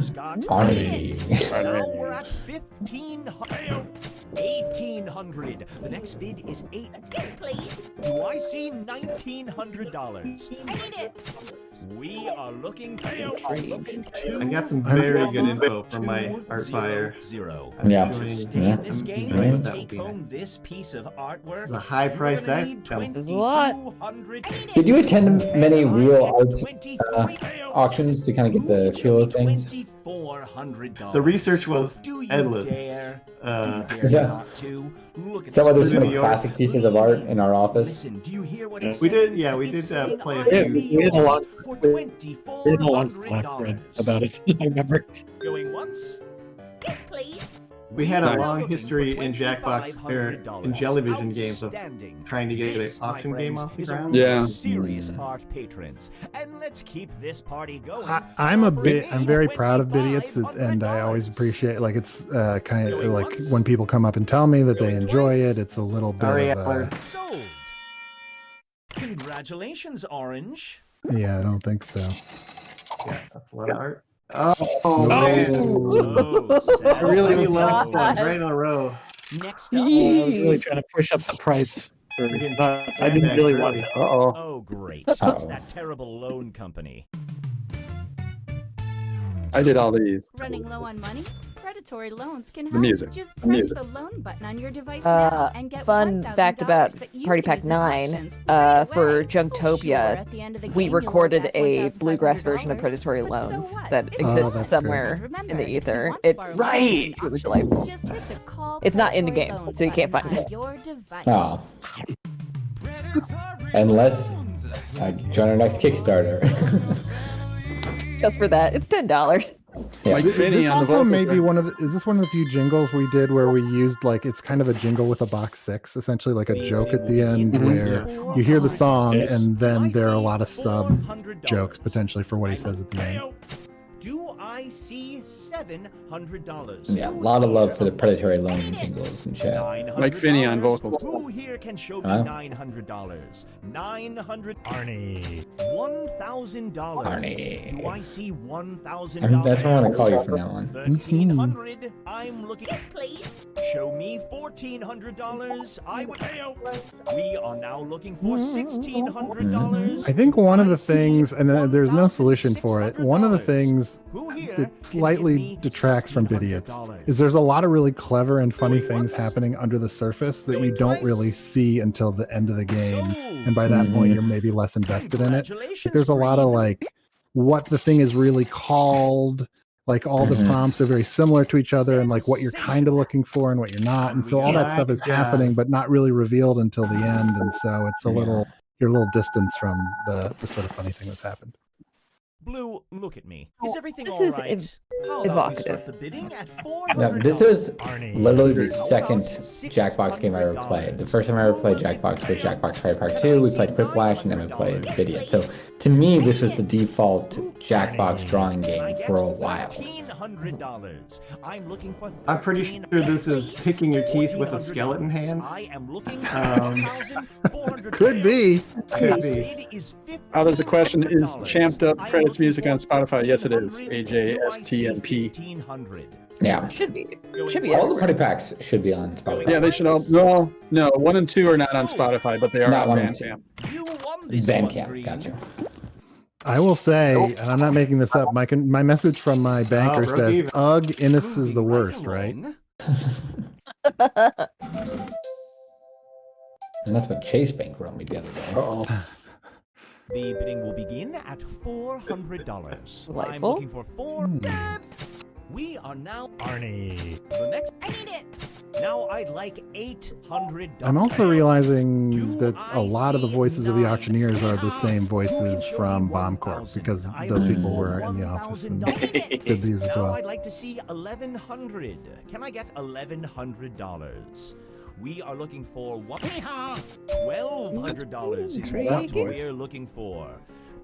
Scott. Arnie. Now we're at $1,500. $1,800. The next bid is $8. Yes, please. Do I see $1,900? I need it. We are looking for I got some very good info from my art buyer. Yeah. To stay Yeah. in this game Yeah. and That would take be home this piece of artwork. It's a high price tag. There's a lot. Did you attend many real art auctions to kind of get the feel of things? $2,400. The research was Do you endless. dare? Is that- Not to. Look at Some of this those New York. classic pieces of art in our office. Listen, do you hear what it We says? did, yeah, we It's did saying play a I few. need We did a lot. for We did a long Slack $2,400. thread about it. I remember. Going once. Yes, please. We had a Now long looking history for in Jackbox or $2,500. in Jellyvision games of Outstanding. trying to get This, an my auction game friends, off the is a ground. group Yeah. of serious art patrons, and let's keep this party going. I'm very proud of Bidiots, and I always appreciate, like, it's kind of like when people come up and tell me that they enjoy it, it's a little bit Sorry, of Edward. Sold. Congratulations, Orange. yeah, I don't think so. Yeah, that's a lot of art. Oh, man. Oh, I really Oh, love God. one right in a row. Next up. I was really trying to push up the price. I didn't really want it. Uh-oh. Oh, great. It's Uh-oh. that terrible loan company. I did all these. Running low on money? Predatory loans can The help. music. Just The press music. the loan button on your device now and get Fun $1,000 fact about that you Party can Pack use in 9, auctions right for away. Junktopia, At the end of the we game, you'll recorded get a $1,500, bluegrass version of Predatory but so Loans what? that It's exists that's somewhere great. in the Remember, if you ether. want to It's borrow money from truly auctions, delightful. just hit the call It's not in the Predatory game, Loans so you can't button find on it. your device. Oh. Unless I join our next Kickstarter. Just for that, it's $10. Yeah. Mike This Finney on the also vocals, may be right? one of the, is this one of the few jingles we did where we used, like, it's kind of a jingle with a box 6, essentially like a joke at the end Mhm. where you hear the song and then there are a lot of sub jokes potentially for what he says at the end. Do I see $700? Yeah, a lot of love for the predatory loan jingles and chat. Mike Finney on vocals. Who here can show me Huh? $900? 900. Arnie. $1,000. Arnie. Do I see $1,000? That's what I want to call you from now on. 1,300. I'm looking. Yes, please. Show me $1,400. I would. We are now looking for $1,600. I think one of the things, and there's no solution for it, one of the things Who here that can slightly give me detracts from Bidiots $1,600? is there's a lot of really clever and funny things happening under the surface that you don't really see until the end of the game. And by that point, you're maybe less invested in it. But there's a lot of, like, what the thing is really called. Like, all the prompts are very similar to each other, and like what you're kind of looking for and what you're not. And so all that stuff is happening, but not really revealed until the end. And so it's a little, you're a little distance from the sort of funny thing that's happened. Blue, look at me. Is everything This all is right? How about we start evocative. the bidding at Now, $400? this was Arnie. literally the second Jackbox game I ever played. The first time I ever played Jackbox was Jackbox Party Pack 2. We played Quiplash, and then we played Video. So, to me, this was the default Jackbox drawing game for a while. $1,500. I'm looking for. I'm pretty sure this is picking your teeth with a skeleton hand. I am looking Could be. Could be. Oh, there's a question. Is Champed Up credits music on Spotify? Yes, it is. AJSTMP. Yeah. Should be. All the party packs should be on Spotify. Yeah, they should all. No, 1 and 2 are not on Spotify, but they are Not on 1 and 2. Bandcamp. Bandcamp, gotcha. I will say, and I'm not making this up, my message from my banker broke says, even. "Ugh, Innis is the worst," right? And that's what Chase Bank wrote me the other day. Uh-oh. The bidding will begin at $400. I'm Delightful. looking for 4 dabs. We are now Arnie. The next. I need it. Now I'd like $800. I'm also realizing that a lot of the voices of the auctioneers are the same voices from Bomb Corp because those people were in the office and did these as Now well. I'd like to see $1,100. Can I get $1,100? We are looking for $1,200 is what we're looking for.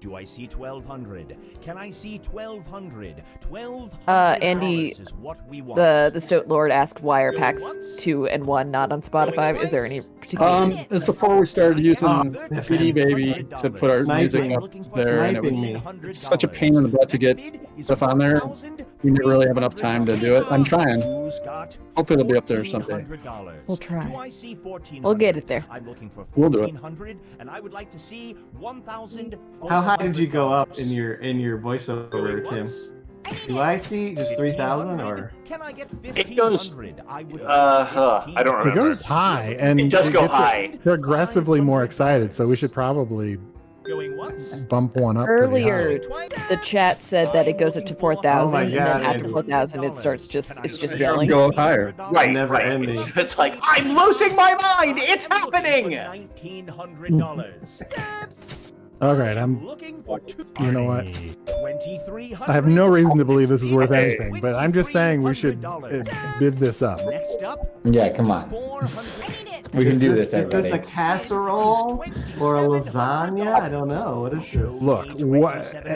Do I see 1,200? Can I see 1,200? 1,200 Andy, is what we want. the Stoat Lord asked why are packs 2 and 1 not on Spotify? Is there any particular reason? It's before we started using PD Baby to put our music up there, and it's such a pain in the butt to get stuff on there. We never really have enough time to do it. I'm trying. Hopefully, it'll be up there someday. We'll try. We'll get it there. I'm looking for We'll do it. 1,400, and I would like to see 1,000. How high did you go up in your voiceover, Tim? Do I see just 3,000 or? Can I get It goes. 1,500? I would I don't remember. It goes high, and It does go gets high. progressively more excited. So we should probably Going once. bump one up. pretty Earlier, the chat said that it goes up to 4,000, Oh my and God, then after Andy. 4,000, it's just yelling. Go higher. Right, Never right. ending. It's like I'm losing my mind. It's happening. $1,900. All right, I'm. Looking for You know what? 2,300. I have no reason to believe this is worth anything, but I'm just saying we should bid this up. Next up, Yeah, come on. 400. We can do this, Is this everybody. a casserole or a lasagna? I don't know. What is this? Look,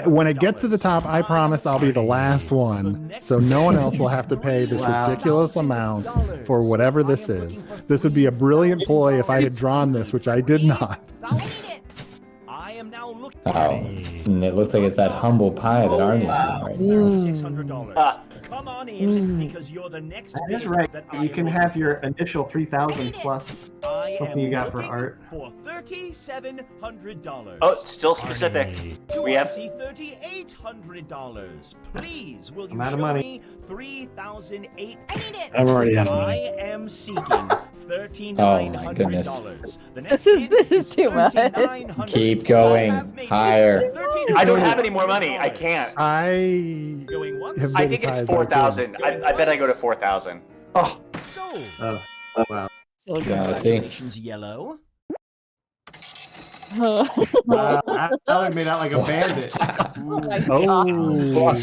when it gets to the top, I promise I'll be the last one, so no one else will have to pay this ridiculous amount for whatever this is. This would be a brilliant ploy if I had drawn this, which I did not. I am now looking. Oh, and it looks like it's that humble pie that Arnie's doing right now. $600. Come on in because you're the next That is bid right. that I You am can looking have your for. initial 3,000 plus I something am you got for looking art. For $3,700. Oh, still specific. Do We I have. see $3,800? Please, will you I'm out show of money. me $3,800? I'm already out of I money. am seeking $3,900. goodness. The next This bid is too much. $3,900. Keep going higher. I don't have any more money. I can't. I Going once. have I bid think as high it's as I 4,000. I bet I go to 4,000. Oh, So, Oh, wow. Yeah, see. congratulations, Yellow. Alex made out like a bandit. lost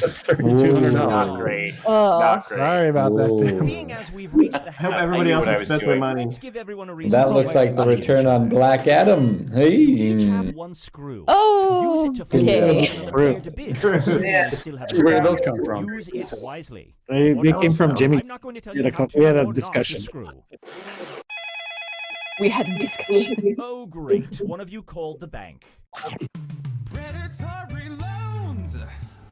$3,200. Not great. Oh. Not great. Sorry about that, Ooh. Tim. Being as we've reached the I hope half- everybody I knew else what I has was spent their doing. money. Let's give everyone a reason That to looks like the play. return on Black Adam. Hey. Each have one screw. Oh, Use it to okay. prepare to bid. Yeah. Still have Where did those come from? Use it wisely. They came from Jimmy. I'm not going to tell We you had a how co- we had to a or not to discussion. screw. We had a discussion. Oh, great. One of you called the bank. Predatory loans.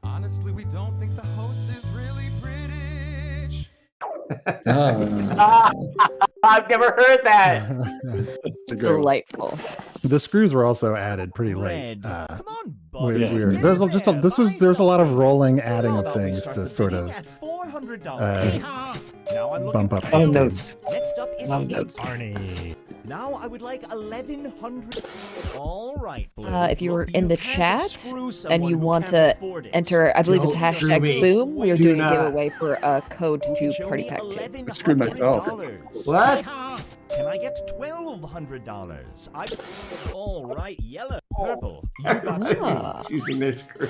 Honestly, we don't think the host is really British. I've never heard that. It's a good one. Delightful. The screws were also added pretty late. Red. Come on, We buddy. were, there's a- just a, this was there's a lot of rolling, adding of things to sort of At $400. uh, Now I'm bump looking up. A lot of this game. notes. Next up is A lot of notes. Arnie. Now I would like 1,100. All right, Blue. If you were Look, in the can't chat screw and someone you who want can't to afford it. enter, I believe it's Don't screw hashtag me. boom. We are Do doing a not. giveaway for a code to Show Party me Pack 2. I screwed myself. $1,100. What? Can I get $1,200? All right, yellow, purple. You got Ah. Choosing their screw.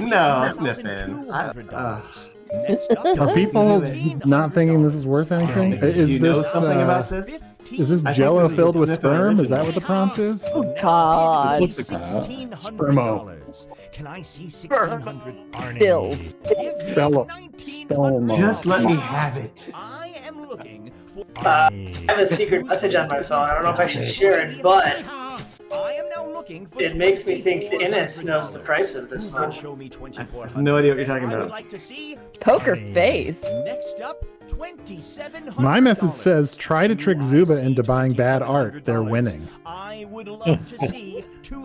No, sniffing. $1,200. Next up, Are people not thinking this is worth anything? Do Is you know this something about this? is this I think Jello this is filled with sniffing sperm? Is that originally. what the prompt is? Oh, God. This looks like $1,600. Can I see $1,600? Filled. Give me Bello. $1,900. Just let me have it. I am looking for. I have a secret message on my phone. I don't know if I should share it, but I am now looking for. it makes me think Innes knows the price of this Who can one. show me $2,400? No idea what you're talking I would about. like to see. Poker face. Next up, $2,700. My message says try to trick Zuba into buying bad art. They're winning. I would love to see two.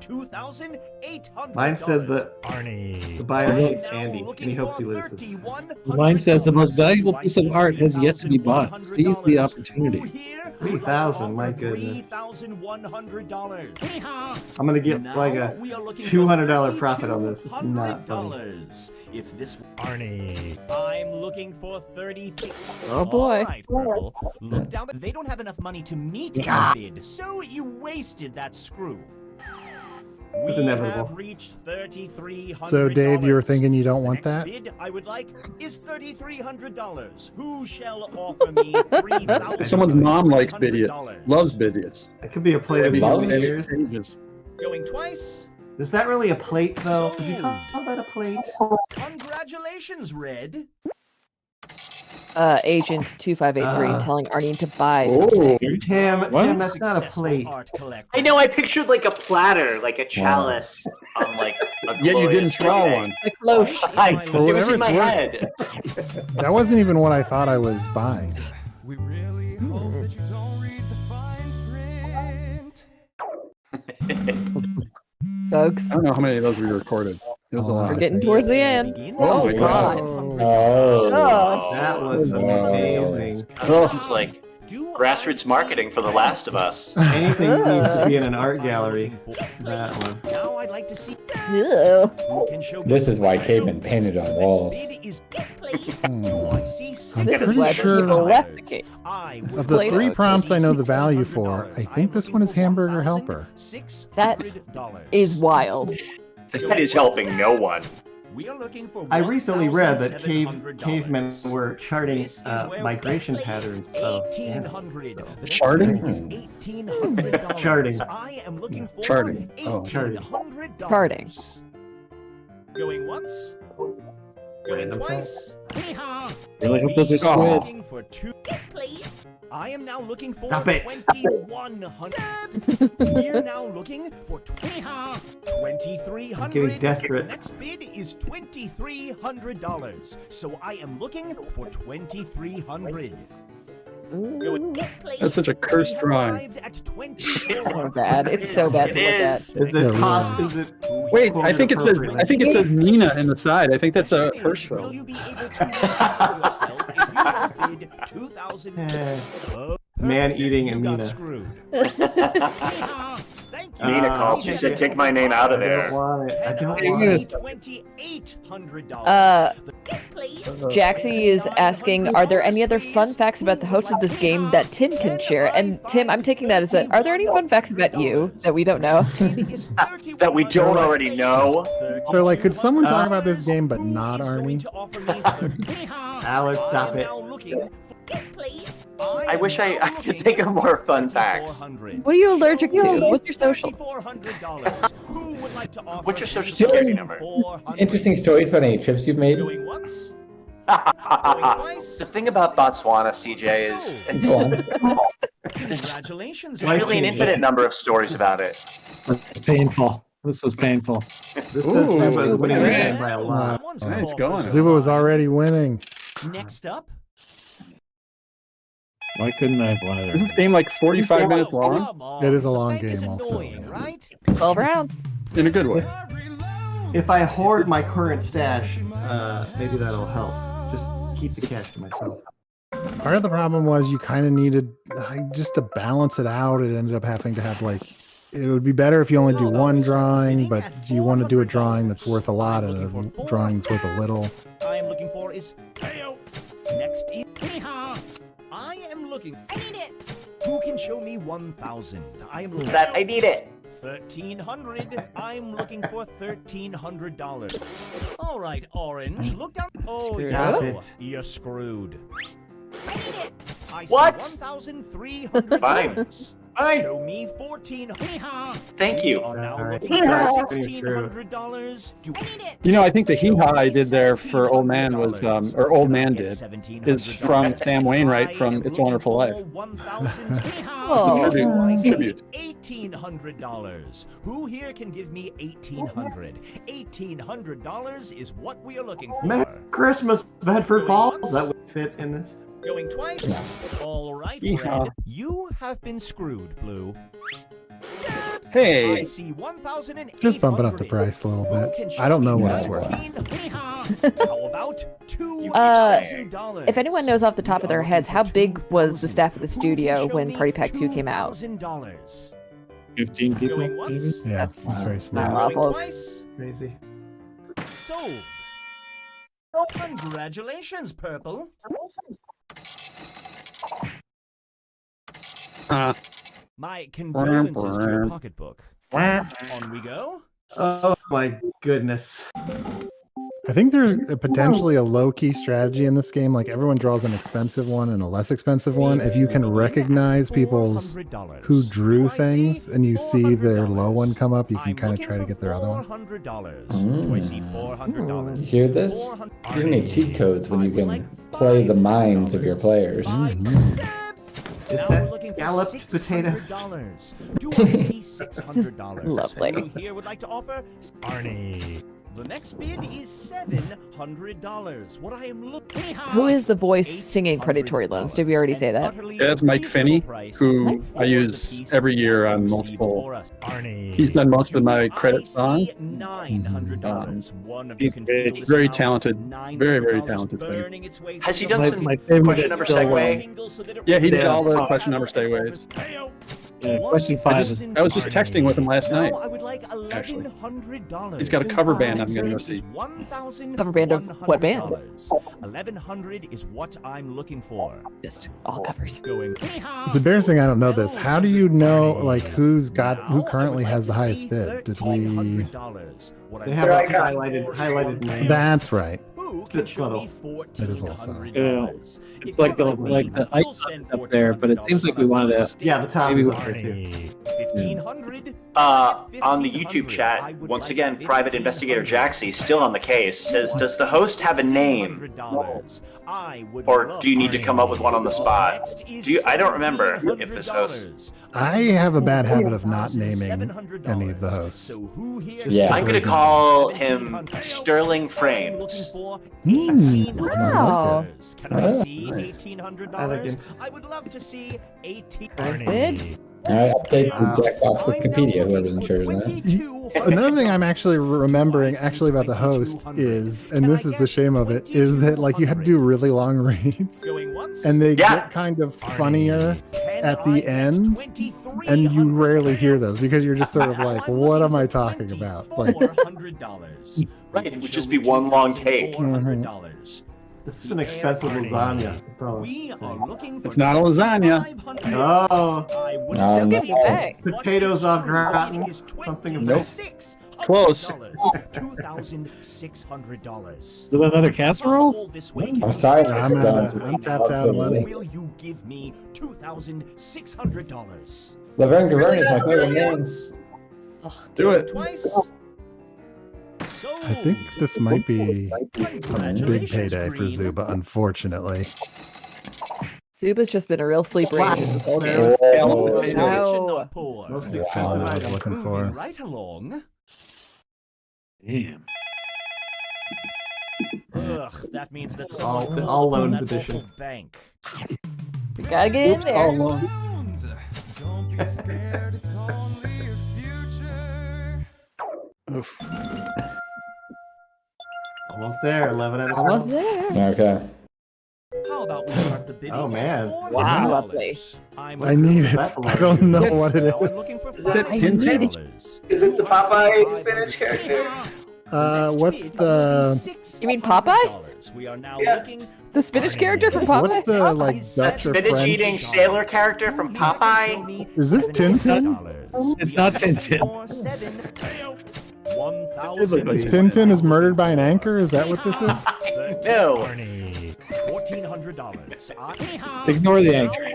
$2,800. Mine said that Arnie. the buyer hates Andy, and he hopes he loses. Mine says the most valuable piece of art has yet to be bought. Seize the opportunity. 3,000, my goodness. $3,100. I'm gonna get like a $200 profit on this. It's not funny. If this Arnie. I'm looking for 30. Oh boy. All right, Purple. Look down, but they don't have enough money to meet your bid, so you wasted that screw. We It's inevitable. have reached $3,300. So, Dave, you were thinking you don't The want next that? bid I would like is $3,300. Who shall offer me $3,000? Someone's mom likes bidiots, loves bidiots. It could be a plate of Loves ears. changes. Going twice. Is that really a plate, though? Could you call that a plate? Congratulations, Red. Agent 2583 telling Arnie to buy Oh. something. Tim, that's not a plate. I know. I pictured like a platter, like a chalice, on like a Yet you didn't glorious draw day. one. A cloche. It was in my head. That wasn't even what I thought I was buying. We really hope that you don't read the fine print. Folks, I don't know how many of those we recorded. It was a lot. we're getting towards the end. Oh my God. Oh. That was amazing. This is like grassroots marketing for The Last of Us. Anything needs to be in an art gallery. That one. Now I'd like to see. Ew. This is why cavemen painted on walls. Yes, please. I'm This is pretty why sure people left the game. of the 3 prompts I know the value for, I think this one is Hamburger Helper. That is wild. That is helping no one. We are looking for I recently read that cavemen were charting migration patterns of $1,800. Charting? $1,800. Charting. I am looking for Charting. Oh. $1,800. Charting. Going once. Going twice. Really hope those are squids. Looking for two. Yes, please. I am now looking for Stop it. 2,100. We're now looking for 2,300. I'm getting desperate. The next bid is $2,300. So I am looking for 2,300. Yes, please. That's such a cursed drawing. At It's so bad. It's so bad to look at. Is it cost? Is it? Wait, I think it says Nina in the side. I think that's a Will Hirschfeld. you be able to recover yourself if you bid 2,000? Man eating and You got Nina. screwed. Thank you. Nina called. She said, "Take my name out of I don't there." want it. I don't Yes. want it. $2,800. Yes, please. Jaxie is asking, are there any other fun facts about the host of this game that Tim can share? And Tim, I'm taking that as a, are there any fun facts about you that we don't know? That we don't already know. So, like, could someone talk about this game but not Arnie? Alex, stop it. Yes, please. I wish I could think of more fun facts. What are you allergic to? What's your social? What's your social security number? Interesting stories about any trips you've made? The thing about Botswana, CJ, is Go on. Congratulations. there's really an infinite number of stories about it. It's painful. This was painful. This Ooh, does seem like look winning at the that. game by a lot. Nice going. Zuba was already winning. Next up. Why couldn't I have one of Isn't those? this game like 45 minutes long? Come on. It is a long That is game also, annoying, yeah. right? 12 rounds. In a good way. If I hoard my current stash, maybe that'll help. Just keep the cash to myself. Part of the problem was you kind of needed, just to balance it out, it ended up having to have, like, it would be better if you only do one drawing, but you want to do a drawing that's worth a lot and a drawing that's worth a little. I am looking for is next is I am looking. I need it. Who can show me 1,000? I am looking. That I need it. 1,300. I'm looking for $1,300. All right, Orange. Look down. Oh, Screwed yeah. up. You're screwed. I need it. I see What? $1,300. Fine. Fine. Show me 14. Thank you. Are now All right. looking for Yeah. $1,600. Do I need it. You know, I think the hee-haw I did there for Old Man was, or Old Man did, is from Sam Wainwright from It's a Wonderful Life. Oh. Tribute. $1,800. Who here can give me $1,800? $1,800 is what we are looking for. Merry Christmas, Bedford Falls. That would fit in this. Going twice. All right, Yeehaw. Red. You have been screwed, Blue. Hey. I see 1,800. Just bumping up the price a little bit. I don't know what it's worth. How about $2,000? If anyone knows off the top of their heads, how big was the staff of the studio when Party Pack 2 came out? $2,000. 15 people. Going once. Yeah, it's very Not a small. lot, Going folks. twice. Crazy. Sold. Congratulations, Purple. My condolences to your pocketbook. On we go. Oh my goodness. I think there's potentially a low-key strategy in this game. Like everyone draws an expensive one and a less expensive one. If you can recognize people's who drew things and you see their low one come up, you can kind of try to get their other one. Do I see $400? You hear this? You need cheat codes when you can play the minds of your players. Now we're looking for Galloped potatoes. $600. Do I see $600? Lovely. Who here would like to offer? Arnie. The next bid is $700. What I am looking. Who is the voice singing Predatory Loans? Did we already say that? Yeah, that's Mike Finney, who I use every year on multiple. He's done most of my credit songs. He's very talented, very, very talented singer. Has he done some my favorite question is number still, segue? Yeah, he did all the question number segues. Yeah, question 5 is. I was just texting with him last night. I would like Actually, $1,100. he's got a cover band I'm gonna go see. Cover band of what band? $1,100 is what I'm looking for. Just all covers. Going. It's embarrassing I don't know this. How do you know like who currently has the highest bid? Did we? They have a highlighted name. That's right. It's subtle. It is also. Yeah. It's like the icon is up there, but it seems like we wanted to. Yeah, the top maybe is we- up there too. On the YouTube chat, once again, Private Investigator Jaxie, still on the case, says, does the host have a name? Or do you need to come up with one on the spot? I don't remember if this host... I have a bad habit of not naming any of the hosts. Yeah. I'm going to call him Sterling Frames. Wow. Can I see Elegant. $1,800? I would love to see $1,800. Bid? Alright, update the Jackbox Wikipedia, whoever's in charge of that. Another thing I'm actually remembering about the host is, and this is the shame of it, is that like you have to do really long reads, and they get kind of funnier at the end, and you rarely hear those because you're just sort of like, what am I talking about? Like, Right, it would just be one long take. This is an expensive lasagna. It's not a lasagna. Oh. Don't give me back. Potatoes au gratin. Something of Nope. that. Close. $2,600. Is it another casserole? I'm sorry. I'm tapped out of money. Will you give me $2,600? Laverne Gavern is my favorite name. Do it. Twice. I think this might be a big payday for Zuba, unfortunately. Zuba's just been a real sleeper this whole game. Oh. Most That's all I was looking for. Right along. Damn. Ugh, that means that All someone loans called that edition. local bank. Gotta get in there. Don't be scared, it's only your future. Oof. Almost there. 11 out of 12. Almost there. Okay. How about we start the bidding? Oh, man. Wow. Lovely. I need it. I don't know what it Now I'm is. looking for Is it $500. Is it the Popeye spinach character? What's the You mean Popeye? We are now Yeah. looking. The spinach character from Popeye? what's the like That Dutch or spinach French? eating sailor character from Popeye? Is this Tintin? It's not Tintin. Tintin is murdered by an anchor? Is that what this is? No. $1,400. Ignore the anchor.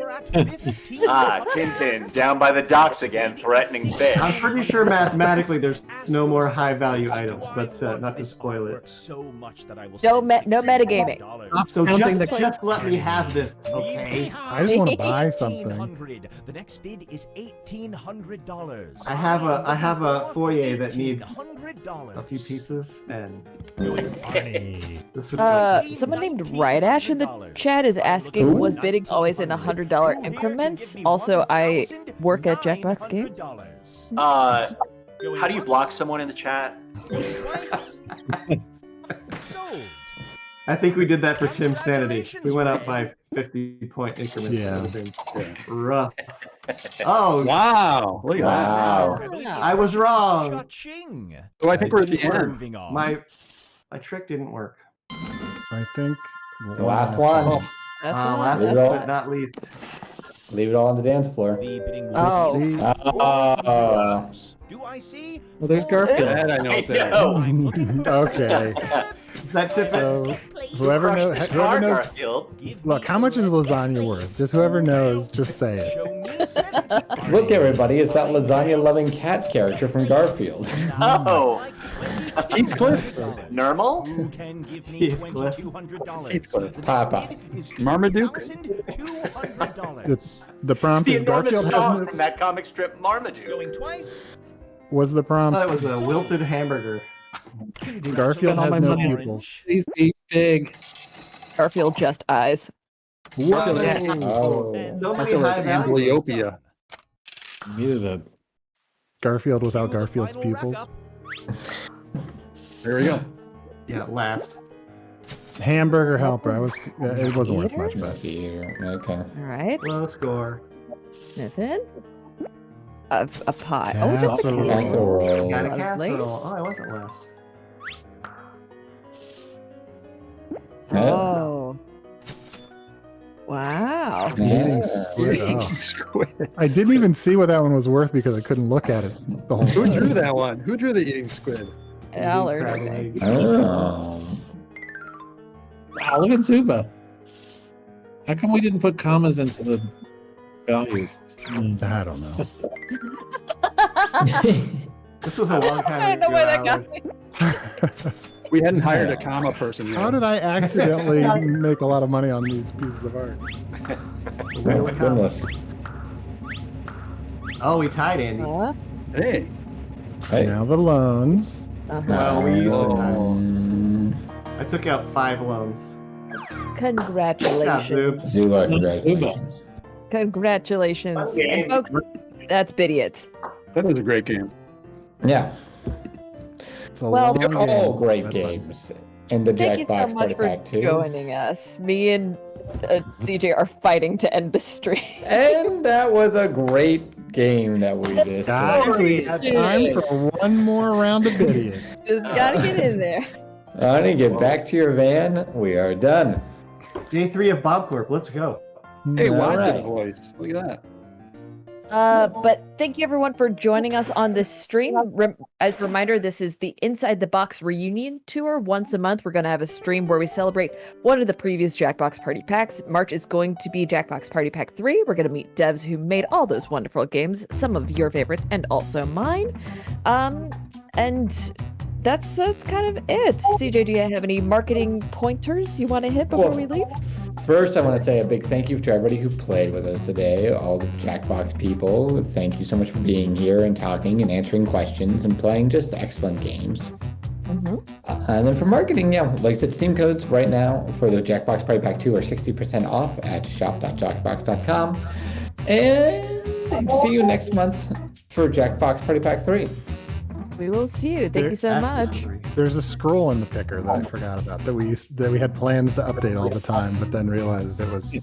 Ah, Tintin, down by the docks again, threatening fish. I'm pretty sure mathematically there's no more high value items, but not to spoil it. No metagaming. So counting just let me have this, okay? I just want to buy something. The next bid is $1,800. I have a foyer that needs a few pieces, and this would Someone named Riot Ash in the chat is asking, was bidding always in $100 increments? Also, I work at Jackbox Games. is. How do you block someone in the chat? Twice. Sold. I think we did that for Tim's sanity. We went up by 50-point increments. Yeah. That would've been rough. Oh, Wow! Look at that. I was wrong. Cha-ching. Oh, I think we're at the end. Moving on. My trick didn't work. I think The last one. Last Leave it but all- not least. Leave it all on the dance floor. Oh. See? Do I see? Well, there's Garfield. That I know. I What that is. know. Okay. That's it. So Yes, please. whoever Crush knows, this whoever car, knows. Garfield. Look, how much is lasagna worth? Just whoever knows, just say it. Show me 70. Look, everybody, it's that lasagna-loving cat character from Garfield. Oh, Heathcliff. Normal? Who can give me Heathcliff. $2,200? Heathcliff. The Papa. bid is Marmaduke. $2,200. The prompt The is enormous Garfield dog has from that comic strip, Marmaduke. Going twice. was the I prompt. thought it was a wilted hamburger. Garfield all has my no money on pupils. Please be big. Garfield just eyes. Whoa! Yes. Oh. So I many feel high like values. amblyopia. Needed a Garfield without Cue the Garfield's final pupils. wrap-up. There we go. Yeah, last. Hamburger helper. It wasn't worth much, but Okay. All right. Low score. Nathan. A pie. Oh, just a Casserole. Casserole. Got a Lovely. casserole. Oh, I wasn't last. Oh. Wow. Eating Yeah. squid. Eating Oh. squid. I didn't even see what that one was worth because I couldn't look at it the whole Who time. drew that one? Who drew the eating squid? I'll Crab learn. and eggs. Oh. Wow, look at Zuba. How come we didn't put commas into the values? I don't know. This was a long time I don't know where that ago. got me. We hadn't hired a comma person yet. How did I accidentally make a lot of money on these pieces of art? Oh my goodness. Oh, we tied Andy. Hey. Hey. Now the loans. Well, we used to tie. Um, I took out 5 loans. Congratulations. Zula, congratulations. Congratulations. And folks, that's Bidiots. That is a great game. Yeah. It's a Well, long They're all game. great That's fun. games. And the Thank you so Jackbox much Party for Pack too. joining us. Me and CJ are fighting to end the stream. And that was a great game that we just Guys, played. we have time for one more round of idiots. Just gotta get in there. Honey, get back to your van. We are done. Day 3 of Bob Corp. Let's go. Hey, All watch right. the voice. Look at that. But thank you everyone for joining us on this stream. As a reminder, this is the Inside the Box reunion tour. Once a month, we're going to have a stream where we celebrate one of the previous Jackbox Party Packs. March is going to be Jackbox Party Pack 3. We're going to meet devs who made all those wonderful games, some of your favorites and also mine. And that's kind of it. CJ, do you have any marketing pointers you want to hit before Well, we leave? First, I want to say a big thank you to everybody who played with us today, all the Jackbox people. Thank you so much for being here and talking and answering questions and playing just excellent games. And then for marketing, yeah, like I said, Steam codes right now for the Jackbox Party Pack 2 are 60% off at shop.jackbox.com. And see you next month for Jackbox Party Pack 3. We will see you. Thank you so much. There's a scroll in the picker that I forgot about that we had plans to update all the time, but then realized it was.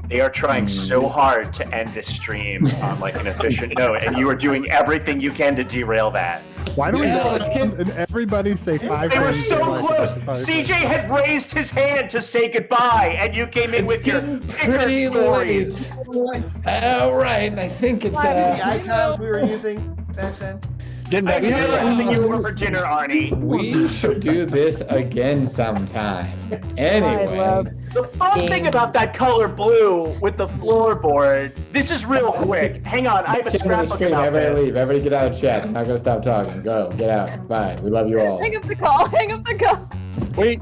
They are trying so hard to end this stream on like an efficient note, and you are doing everything you can to derail that. Why do we Yeah, go let's and everybody say 5 They were things so like close. this? CJ had raised his hand to say goodbye, and you came in with your Pretty picker stories. All right, I think it's The icons we were using back then. Getting back I to never that. having you over for dinner, Arnie. We should do this again sometime. Anyway. The fun thing about that color blue with the floorboard, this is real quick. Hang on, I have a Tim in the scrapbook stream, about everybody this. leave. Everybody get out of chat. I'm not gonna stop talking. Go, get out. Bye. We love you all. Hang up the call. Hang up the call. Wait.